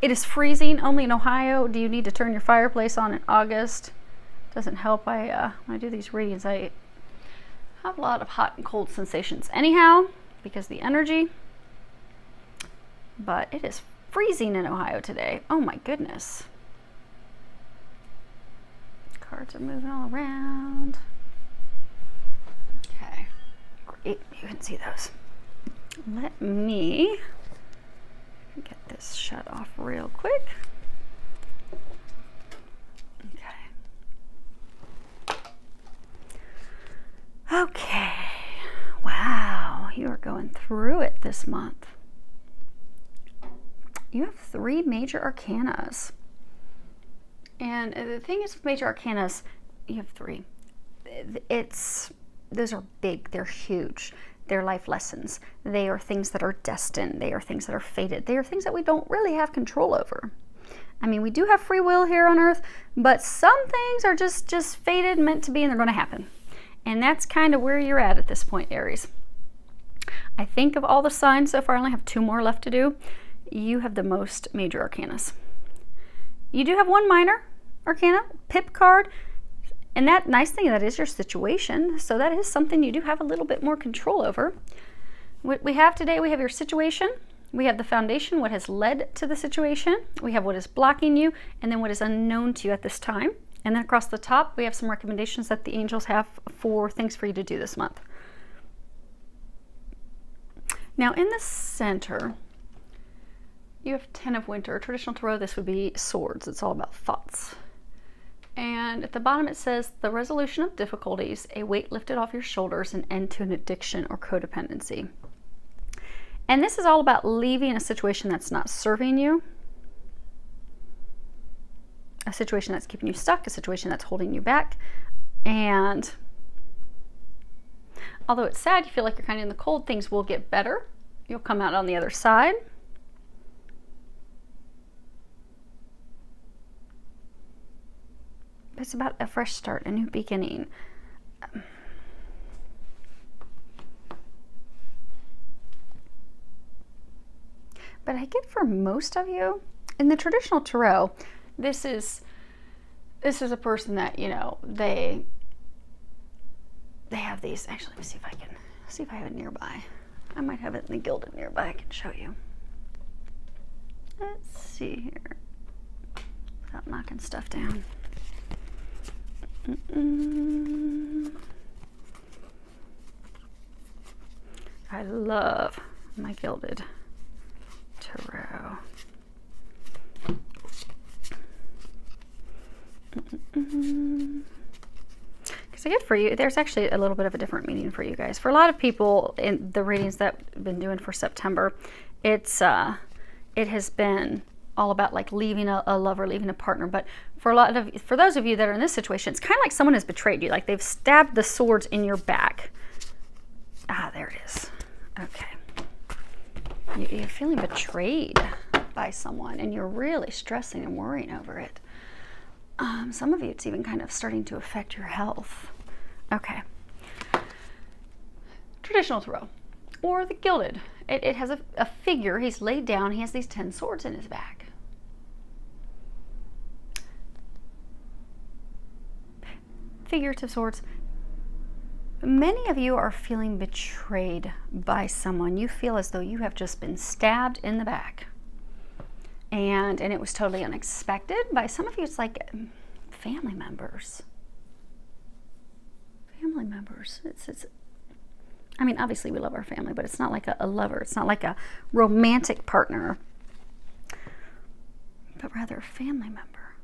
It is freezing only in Ohio. Do you need to turn your fireplace on in August? Doesn't help. When I do these readings, I have a lot of hot and cold sensations anyhow because of the energy. But it is freezing in Ohio today. Oh my goodness. Cards are moving all around. Okay, great. You can see those. Let me get this shut off real quick. Okay. Wow, you are going through it this month. You have 3 major arcanas. And the thing is with major arcanas, you have 3. Those are big, they're huge. They're life lessons. They are things that are destined. They are things that are fated. They are things that we don't really have control over. I mean, we do have free will here on Earth, but some things are just fated, meant to be, and they're going to happen. And that's kind of where you're at this point, Aries. I think of all the signs so far, I only have 2 more left to do. You have the most major arcanas. You do have 1 minor arcana, pip card, and that nice thing, that is your situation. So that is something you do have a little bit more control over. What we have today, we have your situation. We have the foundation, what has led to the situation. We have what is blocking you, and then what is unknown to you at this time. And then across the top, we have some recommendations that the angels have for things for you to do this month. Now in the center, you have 10 of Winter. Traditional tarot, this would be swords. It's all about thoughts. And at the bottom it says, the resolution of difficulties, a weight lifted off your shoulders, an end to an addiction or codependency. And this is all about leaving a situation that's not serving you, a situation that's keeping you stuck, a situation that's holding you back. And although it's sad, you feel like you're kind of in the cold, things will get better. You'll come out on the other side. It's about a fresh start, a new beginning. But I get for most of you, in the traditional tarot, this is a person that, you know, they have these. Actually, let me see if I have it nearby. I might have it in the gilded nearby. I can show you. Let's see here, without knocking stuff down. I love my gilded tarot. Because I get for you, there's actually a little bit of a different meaning for you guys. For a lot of people in the readings that I've been doing for September, it has been all about like leaving a lover, leaving a partner. But for those of you that are in this situation, it's kind of like someone has betrayed you. Like they've stabbed the swords in your back. Ah, there it is. Okay. You're feeling betrayed by someone, and you're really stressing and worrying over it. Some of you, it's even kind of starting to affect your health. Okay. Traditional tarot, or the gilded. It has a figure. He's laid down. He has these 10 swords in his back. Figurative swords. Many of you are feeling betrayed by someone. You feel as though you have just been stabbed in the back. And it was totally unexpected. By some of you, it's like family members. Family members. I mean, obviously we love our family, but it's not like a lover. It's not like a romantic partner, but rather a family member.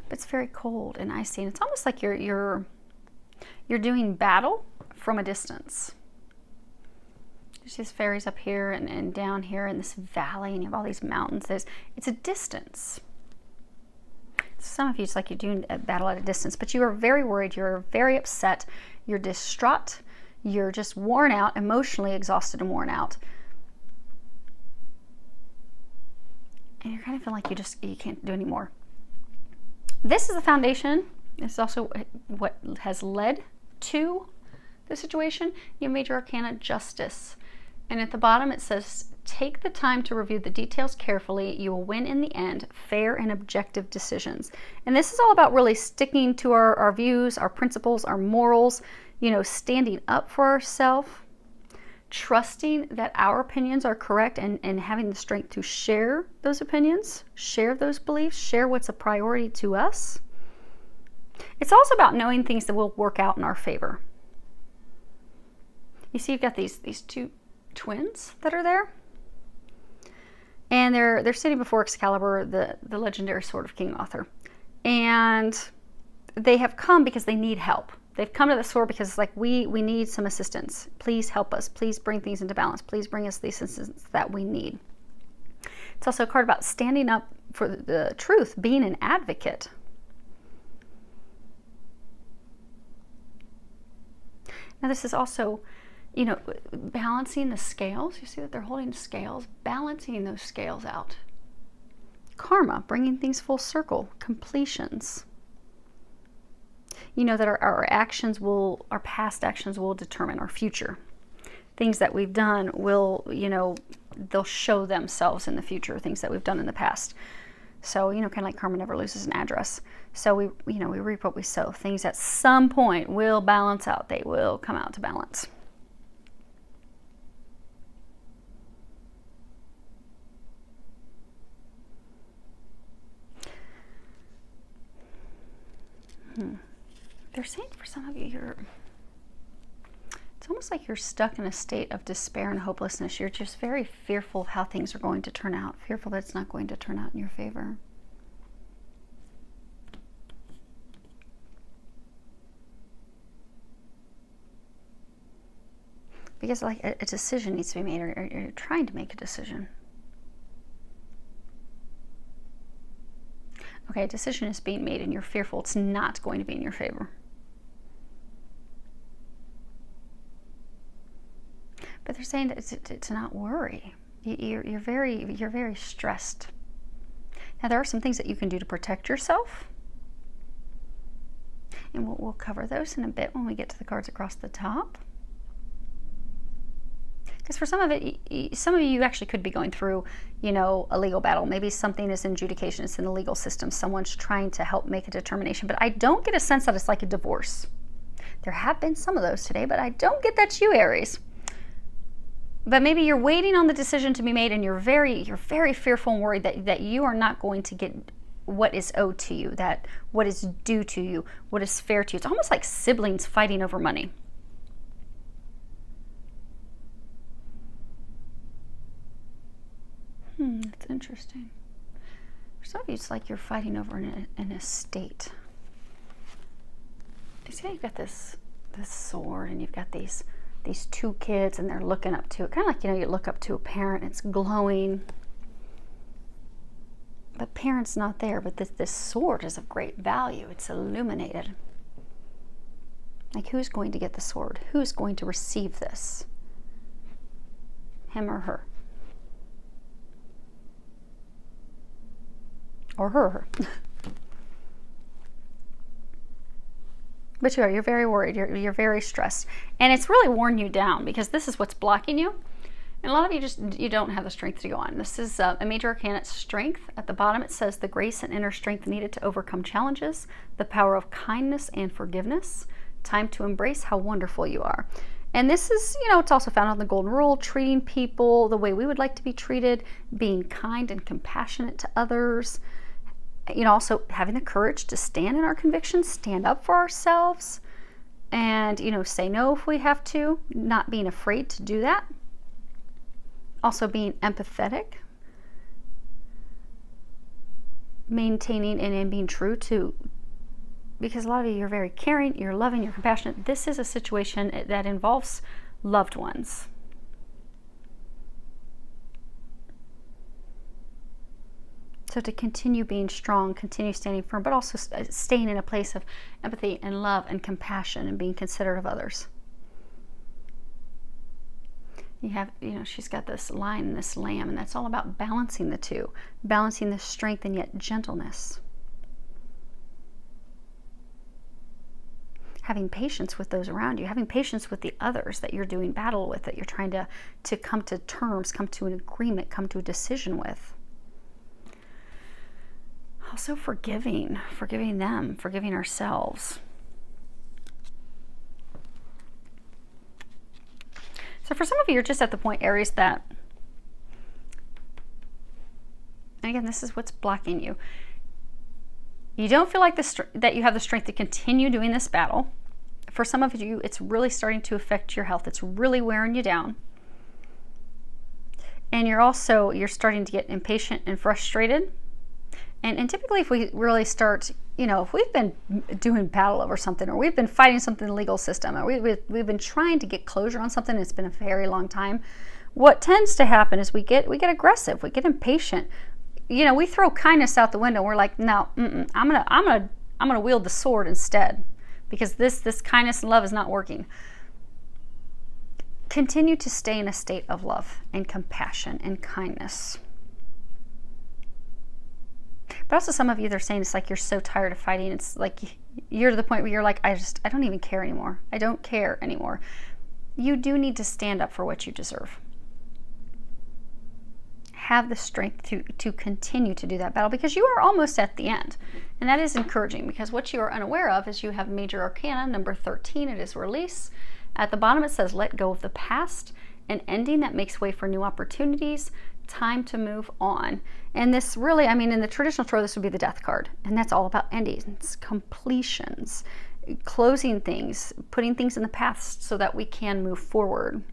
But it's very cold and icy, and it's almost like you're doing battle from a distance. There's these fairies up here and down here in this valley, and you have all these mountains. It's a distance. Some of you, it's like you're doing a battle at a distance, but you are very worried. You're very upset. You're distraught. You're just worn out, emotionally exhausted and worn out. And you're kind of feeling like you can't do anymore. This is the foundation. This is also what has led to the situation. You have Major Arcana, Justice. And at the bottom it says, take the time to review the details carefully. You will win in the end. Fair and objective decisions. And this is all about really sticking to our views, our principles, our morals, you know, standing up for ourselves, trusting that our opinions are correct, and having the strength to share those opinions, share those beliefs, share what's a priority to us. It's also about knowing things that will work out in our favor. You see, you've got these two twins that are there, and they're sitting before Excalibur, the legendary Sword of King Arthur, and they have come because they need help. They've come to the sword because it's like, we need some assistance. Please help us. Please bring things into balance. Please bring us the assistance that we need. It's also a card about standing up for the truth, being an advocate. Now this is also, you know, balancing the scales. You see that they're holding scales, balancing those scales out. Karma, bringing things full circle, completions. You know that our actions will, our past actions will determine our future. Things that we've done will, you know, they'll show themselves in the future, things that we've done in the past. So, you know, kind of like karma never loses an address. So we reap what we sow. Things at some point will balance out. They will come out to balance. They're saying for some of you, it's almost like you're stuck in a state of despair and hopelessness. You're just very fearful of how things are going to turn out, fearful that it's not going to turn out in your favor. Because like a decision needs to be made, or you're trying to make a decision. Okay, a decision is being made and you're fearful it's not going to be in your favor. But they're saying to not worry. You're very stressed. Now there are some things that you can do to protect yourself, and we'll cover those in a bit when we get to the cards across the top. Because for some of you actually could be going through, you know, a legal battle. Maybe something is in adjudication, it's in the legal system. Someone's trying to help make a determination. But I don't get a sense that it's like a divorce. There have been some of those today, but I don't get that's you, Aries. But maybe you're waiting on the decision to be made, and you're very fearful and worried that you are not going to get what is owed to you, that what is due to you, what is fair to you. It's almost like siblings fighting over money. That's interesting. For some of you, it's like you're fighting over an estate. You see how you've got this sword, and you've got these two kids, and they're looking up to it. Kind of like, you know, you look up to a parent, it's glowing. But parent's not there, but this sword is of great value. It's illuminated. Like, who's going to get the sword? Who's going to receive this? Him or her? Or her. But you're very worried, you're very stressed, and it's really worn you down, because this is what's blocking you. And a lot of you don't have the strength to go on. This is a major arcana, it's strength. At the bottom it says the grace and inner strength needed to overcome challenges, the power of kindness and forgiveness, time to embrace how wonderful you are. And this is, you know, it's also found on the golden rule, treating people the way we would like to be treated, being kind and compassionate to others. You know, also having the courage to stand in our convictions, stand up for ourselves, and, you know, say no if we have to, not being afraid to do that. Also being empathetic, maintaining and being true to, because a lot of you, you're very caring, you're loving, you're compassionate. This is a situation that involves loved ones. So to continue being strong, continue standing firm, but also staying in a place of empathy and love and compassion and being considerate of others. You have, you know, she's got this lion and this lamb, and that's all about balancing the two, balancing the strength and yet gentleness. having patience with those around you, having patience with the others that you're doing battle with, that you're trying to come to terms, come to an agreement, come to a decision with. Also forgiving them, forgiving ourselves. So for some of you, you're just at the point, Aries, that, and again, this is what's blocking you. You don't feel like that you have the strength to continue doing this battle. For some of you, it's really starting to affect your health. It's really wearing you down. And you're starting to get impatient and frustrated. And typically if we really start, you know, if we've been doing battle over something, or we've been fighting something in the legal system, or we've been trying to get closure on something, it's been a very long time, what tends to happen is we get aggressive, we get impatient. You know, we throw kindness out the window. We're like, no, I'm gonna wield the sword instead, because this kindness and love is not working. Continue to stay in a state of love and compassion and kindness. But also some of you, they're saying it's like you're so tired of fighting. It's like you're to the point where you're like, I don't even care anymore. I don't care anymore. You do need to stand up for what you deserve. Have the strength to continue to do that battle, because you are almost at the end. And that is encouraging, because what you are unaware of is you have Major Arcana, number 13. It is release. At the bottom it says, let go of the past, an ending that makes way for new opportunities, time to move on. And this really, I mean, in the traditional tarot, this would be the Death card. And that's all about endings, completions, closing things, putting things in the past so that we can move forward.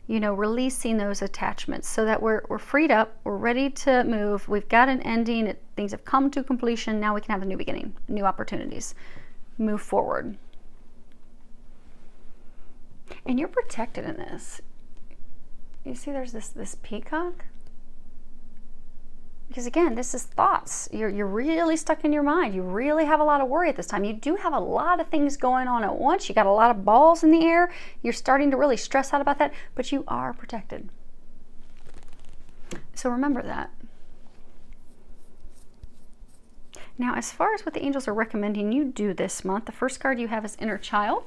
You know, releasing those attachments so that we're freed up, we're ready to move, we've got an ending, things have come to completion, now we can have a new beginning, new opportunities, move forward. And you're protected in this. You see there's this peacock? Because again, this is thoughts. You're really stuck in your mind. You really have a lot of worry at this time. You do have a lot of things going on at once. You got a lot of balls in the air. You're starting to really stress out about that, but you are protected. So remember that. Now, as far as what the angels are recommending you do this month, the first card you have is Inner Child.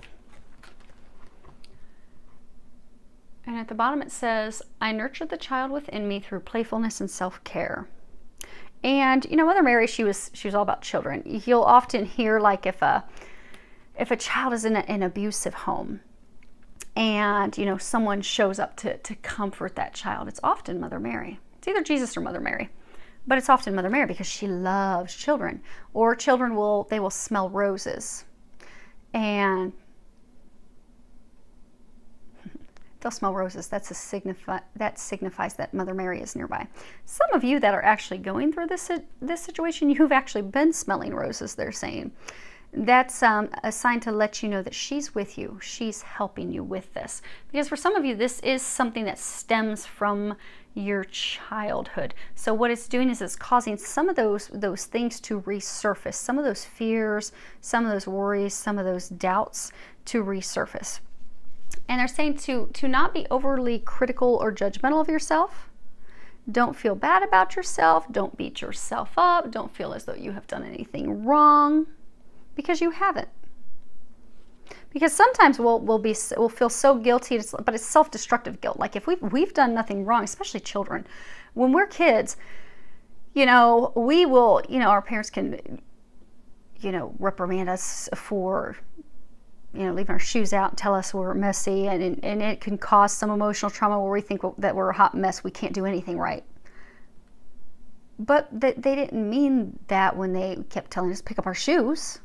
And at the bottom it says, I nurtured the child within me through playfulness and self-care. And, you know, Mother Mary, she was all about children. You'll often hear, like, if a child is in an abusive home and, you know, someone shows up to comfort that child, it's often Mother Mary. It's either Jesus or Mother Mary. But it's often Mother Mary, because she loves children. Or children will smell roses. And they'll smell roses. That signifies that Mother Mary is nearby. Some of you that are actually going through this situation, you've actually been smelling roses, they're saying. That's a sign to let you know that she's with you. She's helping you with this. Because for some of you, this is something that stems from your childhood. So what it's doing is it's causing some of those things to resurface. Some of those fears, some of those worries, some of those doubts to resurface. And they're saying to not be overly critical or judgmental of yourself. Don't feel bad about yourself. Don't beat yourself up. Don't feel as though you have done anything wrong, because you haven't. Because sometimes we'll feel so guilty, but it's self-destructive guilt. Like if we've done nothing wrong, especially children. When we're kids, you know, we will, you know, our parents can, you know, reprimand us for, you know, leaving our shoes out and tell us we're messy, and it can cause some emotional trauma where we think that we're a hot mess, we can't do anything right. But they didn't mean that when they kept telling us to pick up our shoes.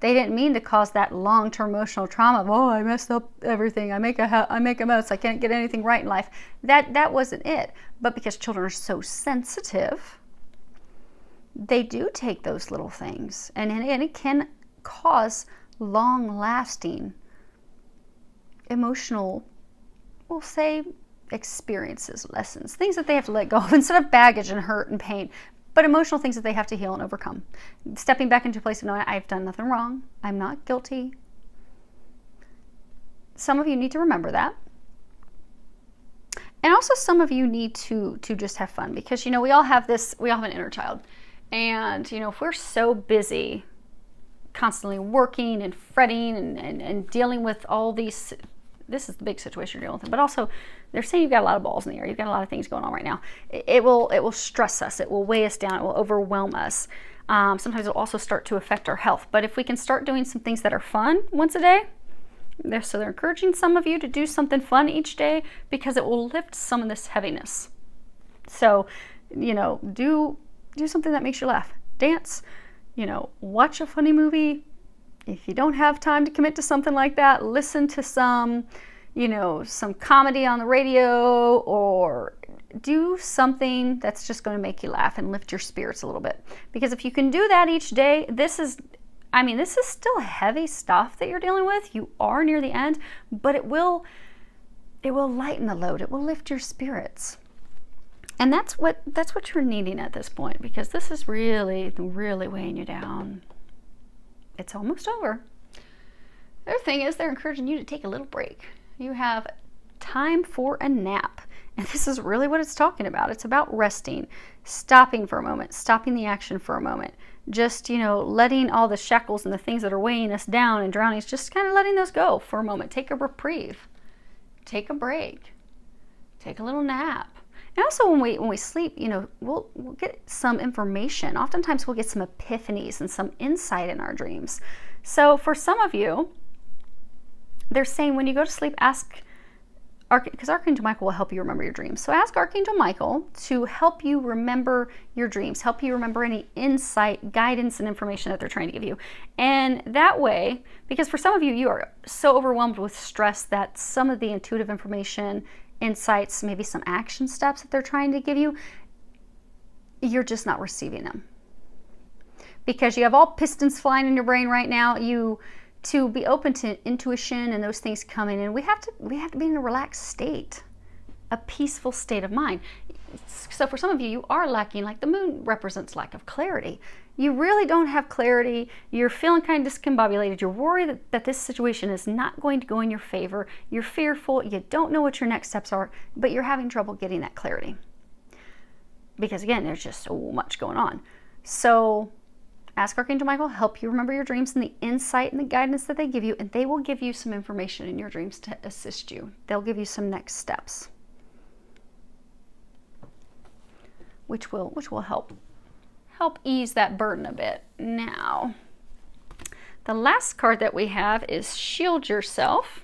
They didn't mean to cause that long-term emotional trauma of, oh, I messed up everything, I make a mess, I can't get anything right in life. That wasn't it. But because children are so sensitive, they do take those little things, and it can cause long-lasting emotional, we'll say, experiences, lessons, things that they have to let go of instead of baggage and hurt and pain, but emotional things that they have to heal and overcome. Stepping back into a place of knowing I've done nothing wrong, I'm not guilty. Some of you need to remember that. And also some of you need to just have fun, because, you know, we all have an inner child. And, you know, if we're so busy constantly working and fretting and dealing with all these, this is the big situation you're dealing with, but also they're saying you've got a lot of balls in the air. You've got a lot of things going on right now. It will stress us. It will weigh us down. It will overwhelm us. Sometimes it'll also start to affect our health. But if we can start doing some things that are fun once a day, so they're encouraging some of you to do something fun each day because it will lift some of this heaviness. So, you know, do something that makes you laugh. Dance, you know, watch a funny movie. If you don't have time to commit to something like that, listen to some, you know, some comedy on the radio, or do something that's just going to make you laugh and lift your spirits a little bit. Because if you can do that each day, this is still heavy stuff that you're dealing with. You are near the end, but it will lighten the load. It will lift your spirits. And that's what you're needing at this point, because this is really, really weighing you down. It's almost over. The other thing is they're encouraging you to take a little break. You have time for a nap. And this is really what it's talking about. It's about resting, stopping for a moment, stopping the action for a moment. Just, you know, letting all the shackles and the things that are weighing us down and drowning us, just kind of letting those go for a moment. Take a reprieve. Take a break. Take a little nap. And also when we sleep, you know, we'll get some information. Oftentimes we'll get some epiphanies and some insight in our dreams. So for some of you, they're saying when you go to sleep, ask, because Archangel Michael will help you remember your dreams. So ask Archangel Michael to help you remember your dreams, help you remember any insight, guidance, and information that they're trying to give you. And that way, because for some of you, you are so overwhelmed with stress that some of the intuitive information, insights, maybe some action steps that they're trying to give you, you're just not receiving them. Because you have all pistons flying in your brain right now. To be open to intuition and those things coming in, we have to be in a relaxed state, a peaceful state of mind. So for some of you, you are lacking, like the moon represents lack of clarity. You really don't have clarity. You're feeling kind of discombobulated. You're worried that this situation is not going to go in your favor. You're fearful. You don't know what your next steps are, but you're having trouble getting that clarity. Because again, there's just so much going on. So ask Archangel Michael, help you remember your dreams and the insight and the guidance that they give you, and they will give you some information in your dreams to assist you. They'll give you some next steps, which will help ease that burden a bit. Now, the last card that we have is Shield Yourself.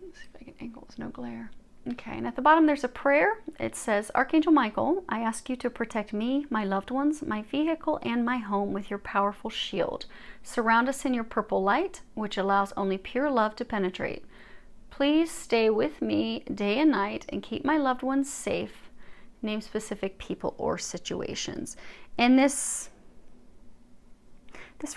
Let's see if I can angle with no glare. Okay, and at the bottom there's a prayer. It says, Archangel Michael, I ask you to protect me, my loved ones, my vehicle, and my home with your powerful shield. Surround us in your purple light, which allows only pure love to penetrate. Please stay with me day and night and keep my loved ones safe. Name specific people or situations. And this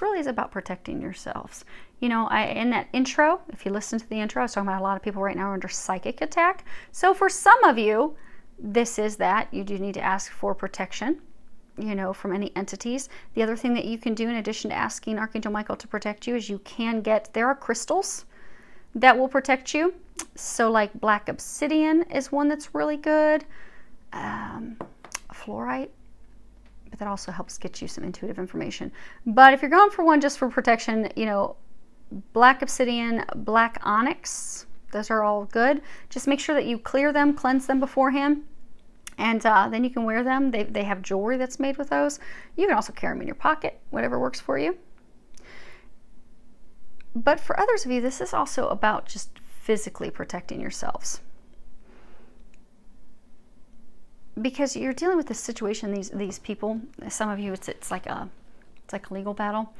really is about protecting yourselves. You know, in that intro, if you listen to the intro, I was talking about a lot of people right now are under psychic attack. So for some of you, this is that. You do need to ask for protection, you know, from any entities. The other thing that you can do in addition to asking Archangel Michael to protect you is you can get, there are crystals that will protect you. So like black obsidian is one that's really good. Fluorite. But that also helps get you some intuitive information. But if you're going for one just for protection, you know, black obsidian, black onyx, those are all good. Just make sure that you clear them, cleanse them beforehand, and then you can wear them. They have jewelry that's made with those. You can also carry them in your pocket, whatever works for you. But for others of you, this is also about just physically protecting yourselves. Because you're dealing with this situation, these people, some of you, it's like a legal battle.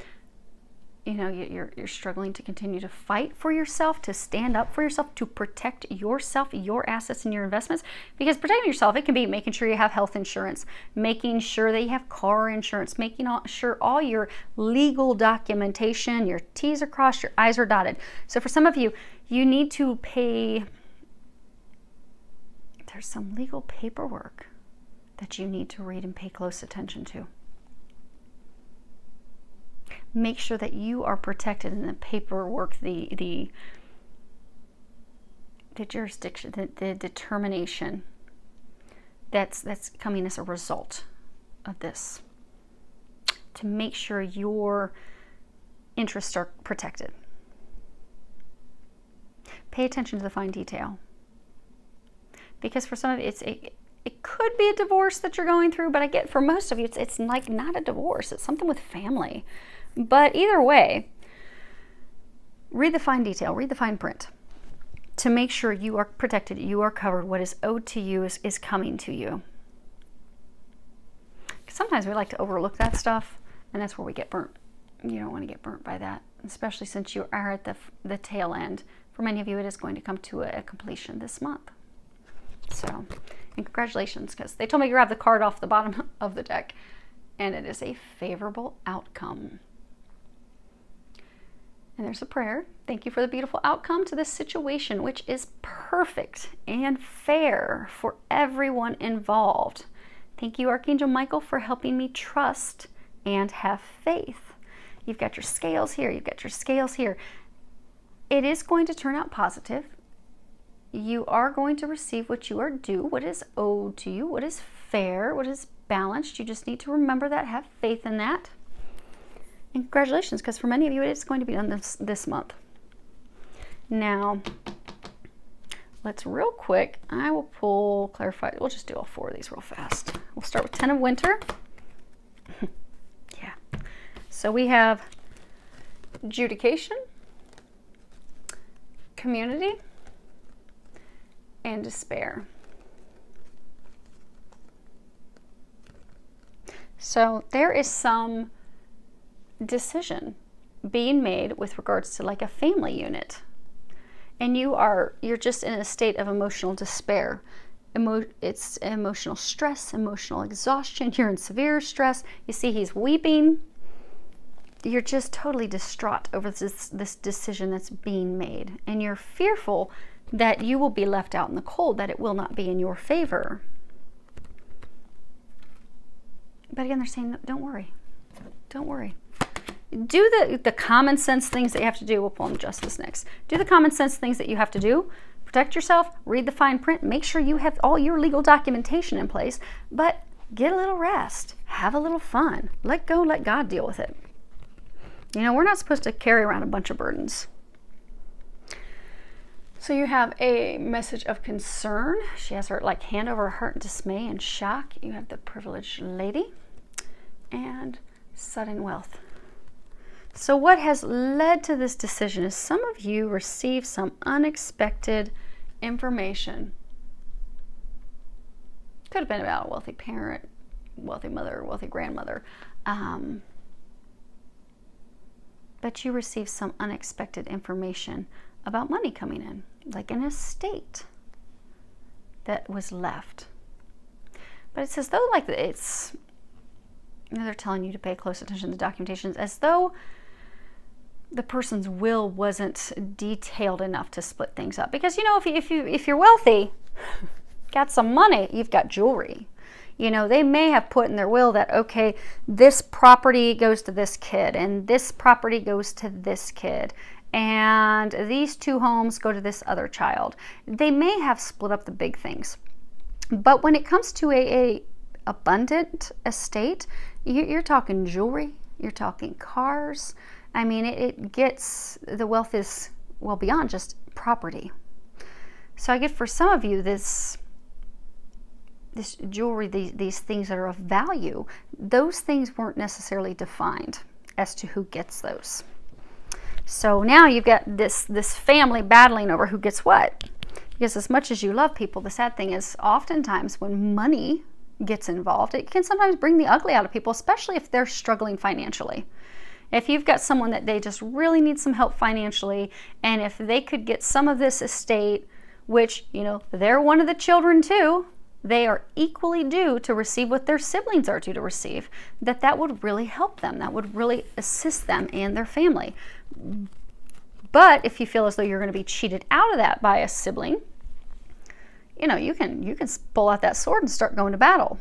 You know, you're struggling to continue to fight for yourself, to stand up for yourself, to protect yourself, your assets and your investments. Because protecting yourself, it can be making sure you have health insurance, making sure that you have car insurance, making sure all your legal documentation, your T's are crossed, your I's are dotted. So for some of you, you need to pay, there's some legal paperwork that you need to read and pay close attention to. Make sure that you are protected in the paperwork, the jurisdiction, the determination that's coming as a result of this to make sure your interests are protected. Pay attention to the fine detail. Because for some of you, it could be a divorce that you're going through, but I get for most of you, it's like not a divorce. It's something with family. But either way, read the fine detail, read the fine print to make sure you are protected, you are covered. What is owed to you is coming to you. Sometimes we like to overlook that stuff, and that's where we get burnt. You don't want to get burnt by that, especially since you are at the tail end. For many of you, it is going to come to a completion this month. So, and congratulations, because they told me to grab the card off the bottom of the deck, and it is a favorable outcome. And there's a prayer. Thank you for the beautiful outcome to this situation, which is perfect and fair for everyone involved. Thank you, Archangel Michael, for helping me trust and have faith. You've got your scales here. You've got your scales here. It is going to turn out positive. You are going to receive what you are due, what is owed to you, what is fair, what is balanced. You just need to remember that, have faith in that. And congratulations, because for many of you, it's going to be done this month. Now, let's real quick, I will pull, clarify, we'll just do all 4 of these real fast. We'll start with 10 of Winter. Yeah. So we have adjudication, community, and despair. So there is some decision being made with regards to like a family unit, and you're just in a state of emotional despair. It's emotional stress, emotional exhaustion. You're in severe stress. You see he's weeping. You're just totally distraught over this decision that's being made, and you're fearful that you will be left out in the cold, that it will not be in your favor. But again, they're saying, don't worry. Don't worry. Do the common sense things that you have to do. We'll pull in Justice next. Do the common sense things that you have to do. Protect yourself. Read the fine print. Make sure you have all your legal documentation in place. But get a little rest. Have a little fun. Let go. Let God deal with it. You know, we're not supposed to carry around a bunch of burdens. So you have a message of concern. She has her like hand over her heart in dismay and shock. You have the privileged lady and sudden wealth. So what has led to this decision is some of you received some unexpected information. Could have been about a wealthy parent, wealthy mother, wealthy grandmother. But you received some unexpected information about money coming in, like an estate that was left. But it's as though like it's, you know, they're telling you to pay close attention to the documentations, as though the person's will wasn't detailed enough to split things up. Because, you know, if you're wealthy, got some money, you've got jewelry. You know, they may have put in their will that, okay, this property goes to this kid, and this property goes to this kid, and these 2 homes go to this other child. They may have split up the big things. But when it comes to a abundant estate, you're talking jewelry, you're talking cars. I mean, it gets, the wealth is well beyond just property. So I get for some of you this jewelry, these things that are of value, those things weren't necessarily defined as to who gets those. So now you've got this family battling over who gets what. Because as much as you love people, the sad thing is oftentimes when money gets involved, it can sometimes bring the ugly out of people, especially if they're struggling financially. If you've got someone that they just really need some help financially, and if they could get some of this estate, which, you know, they're one of the children too, they are equally due to receive what their siblings are due to receive, that would really help them. That would really assist them and their family. But if you feel as though you're going to be cheated out of that by a sibling, you know, you can pull out that sword and start going to battle.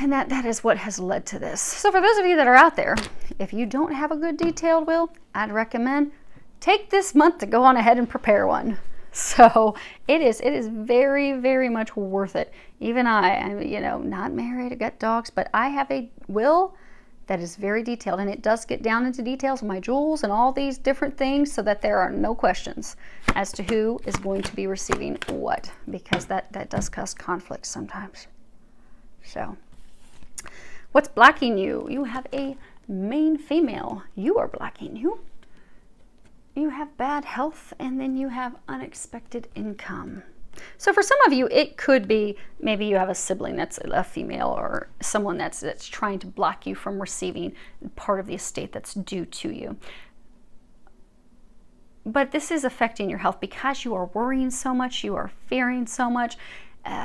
And that is what has led to this. So for those of you that are out there, if you don't have a good detailed will, I'd recommend take this month to go on ahead and prepare one. So it is very, very much worth it. Even I'm, you know, not married, I got dogs, but I have a will that is very detailed, and it does get down into details of my jewels and all these different things so that there are no questions as to who is going to be receiving what, because that does cause conflict sometimes. So what's blocking you? You have a main female. You are blocking you. You have bad health, and then you have unexpected income. So for some of you, it could be maybe you have a sibling that's a female, or someone that's trying to block you from receiving part of the estate that's due to you. But this is affecting your health because you are worrying so much, you are fearing so much.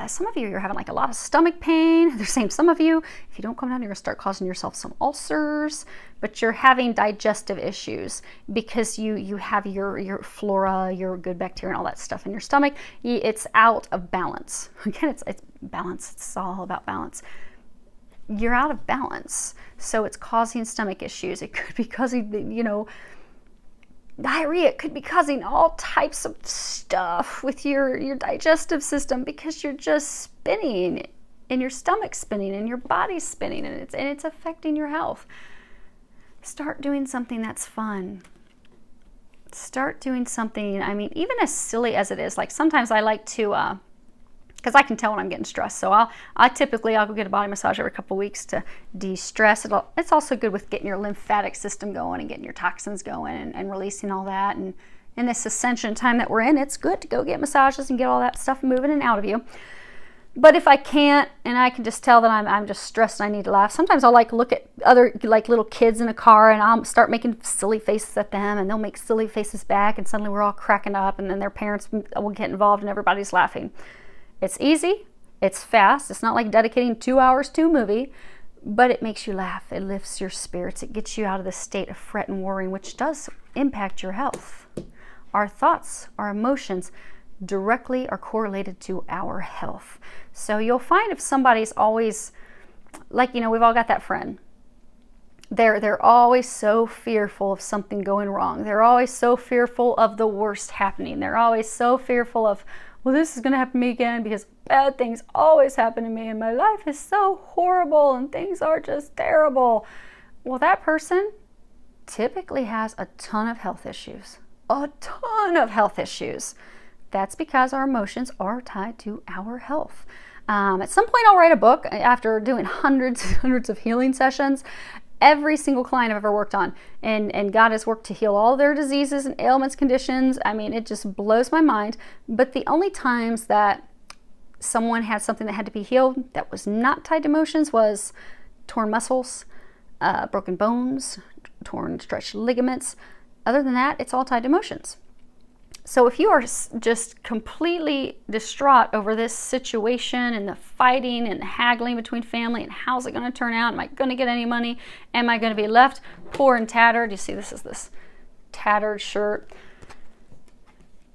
Some of you, you're having like a lot of stomach pain. They're saying some of you, if you don't come down, you're going to start causing yourself some ulcers, but you're having digestive issues because you have your flora, your good bacteria and all that stuff in your stomach. It's out of balance. Again, it's balance. It's all about balance. You're out of balance. So it's causing stomach issues. It could be causing, you know, diarrhea. It could be causing all types of stuff with your digestive system because you're just spinning, and your stomach's spinning, and your body's spinning, and it's affecting your health. Start doing something that's fun. Start doing something, I mean, even as silly as it is. Like sometimes I like to, because I can tell when I'm getting stressed. So I'll go get a body massage every couple of weeks to de-stress. It's also good with getting your lymphatic system going and getting your toxins going and releasing all that. And in this ascension time that we're in, it's good to go get massages and get all that stuff moving and out of you. But if I can't, and I can just tell that I'm just stressed and I need to laugh, sometimes I'll like look at other like little kids in a car, and I'll start making silly faces at them, and they'll make silly faces back, and suddenly we're all cracking up, and then their parents will get involved and everybody's laughing. It's easy, it's fast, it's not like dedicating 2 hours to a movie, but it makes you laugh, it lifts your spirits, it gets you out of the state of fret and worrying, which does impact your health. Our thoughts, our emotions directly are correlated to our health. So you'll find if somebody's always, like, you know, we've all got that friend. They're always so fearful of something going wrong. They're always so fearful of the worst happening. They're always so fearful of, well, this is going to happen to me again because bad things always happen to me and my life is so horrible and things are just terrible. Well, that person typically has a ton of health issues. A ton of health issues. That's because our emotions are tied to our health. At some point I'll write a book after doing hundreds and hundreds of healing sessions. Every single client I've ever worked on, and God has worked to heal all their diseases and ailments, conditions. I mean, it just blows my mind. But the only times that someone had something that had to be healed that was not tied to emotions was torn muscles, broken bones, torn, stretched ligaments. Other than that, it's all tied to emotions. So if you are just completely distraught over this situation and the fighting and the haggling between family and how's it going to turn out, am I going to get any money, am I going to be left poor and tattered? You see, this is this tattered shirt.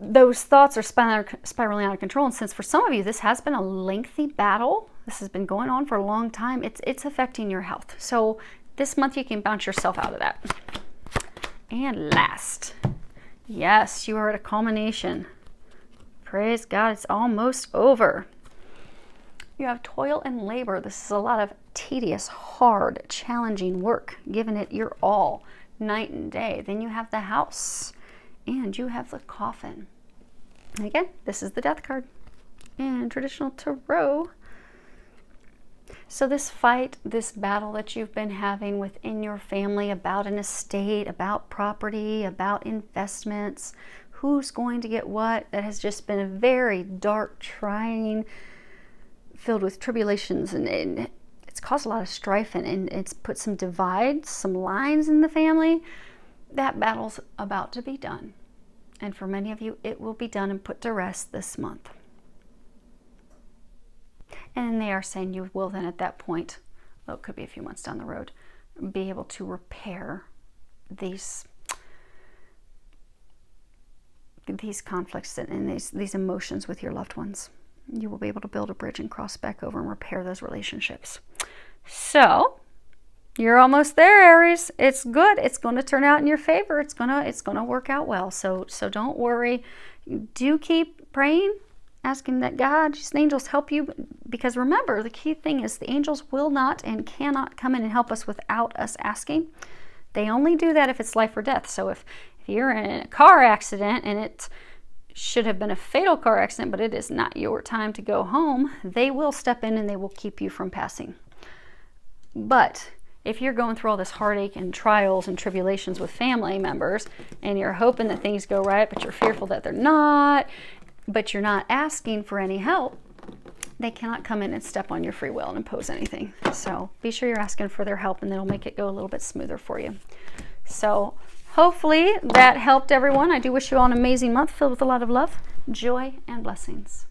Those thoughts are spiraling out of control, and since for some of you this has been a lengthy battle, this has been going on for a long time, it's affecting your health. So this month you can bounce yourself out of that. And last, yes, you are at a culmination. Praise God, it's almost over. You have toil and labor. This is a lot of tedious, hard, challenging work, giving it your all, night and day. Then you have the house, and you have the coffin. And again, this is the death card in traditional tarot. So this fight, this battle that you've been having within your family about an estate, about property, about investments, who's going to get what, that has just been a very dark, trying, filled with tribulations, and it's caused a lot of strife, and it's put some divides, some lines in the family. That battle's about to be done. And for many of you, it will be done and put to rest this month. And they are saying you will then at that point, well, it could be a few months down the road, be able to repair these conflicts and these emotions with your loved ones. You will be able to build a bridge and cross back over and repair those relationships. So You're almost there, Aries. It's good. It's going to turn out in your favor. It's gonna work out well. So don't worry. Do keep praying, asking that God, just angels help you. Because remember, the key thing is the angels will not and cannot come in and help us without us asking. They only do that if it's life or death. So if you're in a car accident and it should have been a fatal car accident, but it is not your time to go home, they will step in and they will keep you from passing. But if you're going through all this heartache and trials and tribulations with family members and you're hoping that things go right, but you're fearful that they're not, but you're not asking for any help, they cannot come in and step on your free will and impose anything. So be sure you're asking for their help, and it'll make it go a little bit smoother for you. So hopefully that helped everyone. I do wish you all an amazing month filled with a lot of love, joy, and blessings.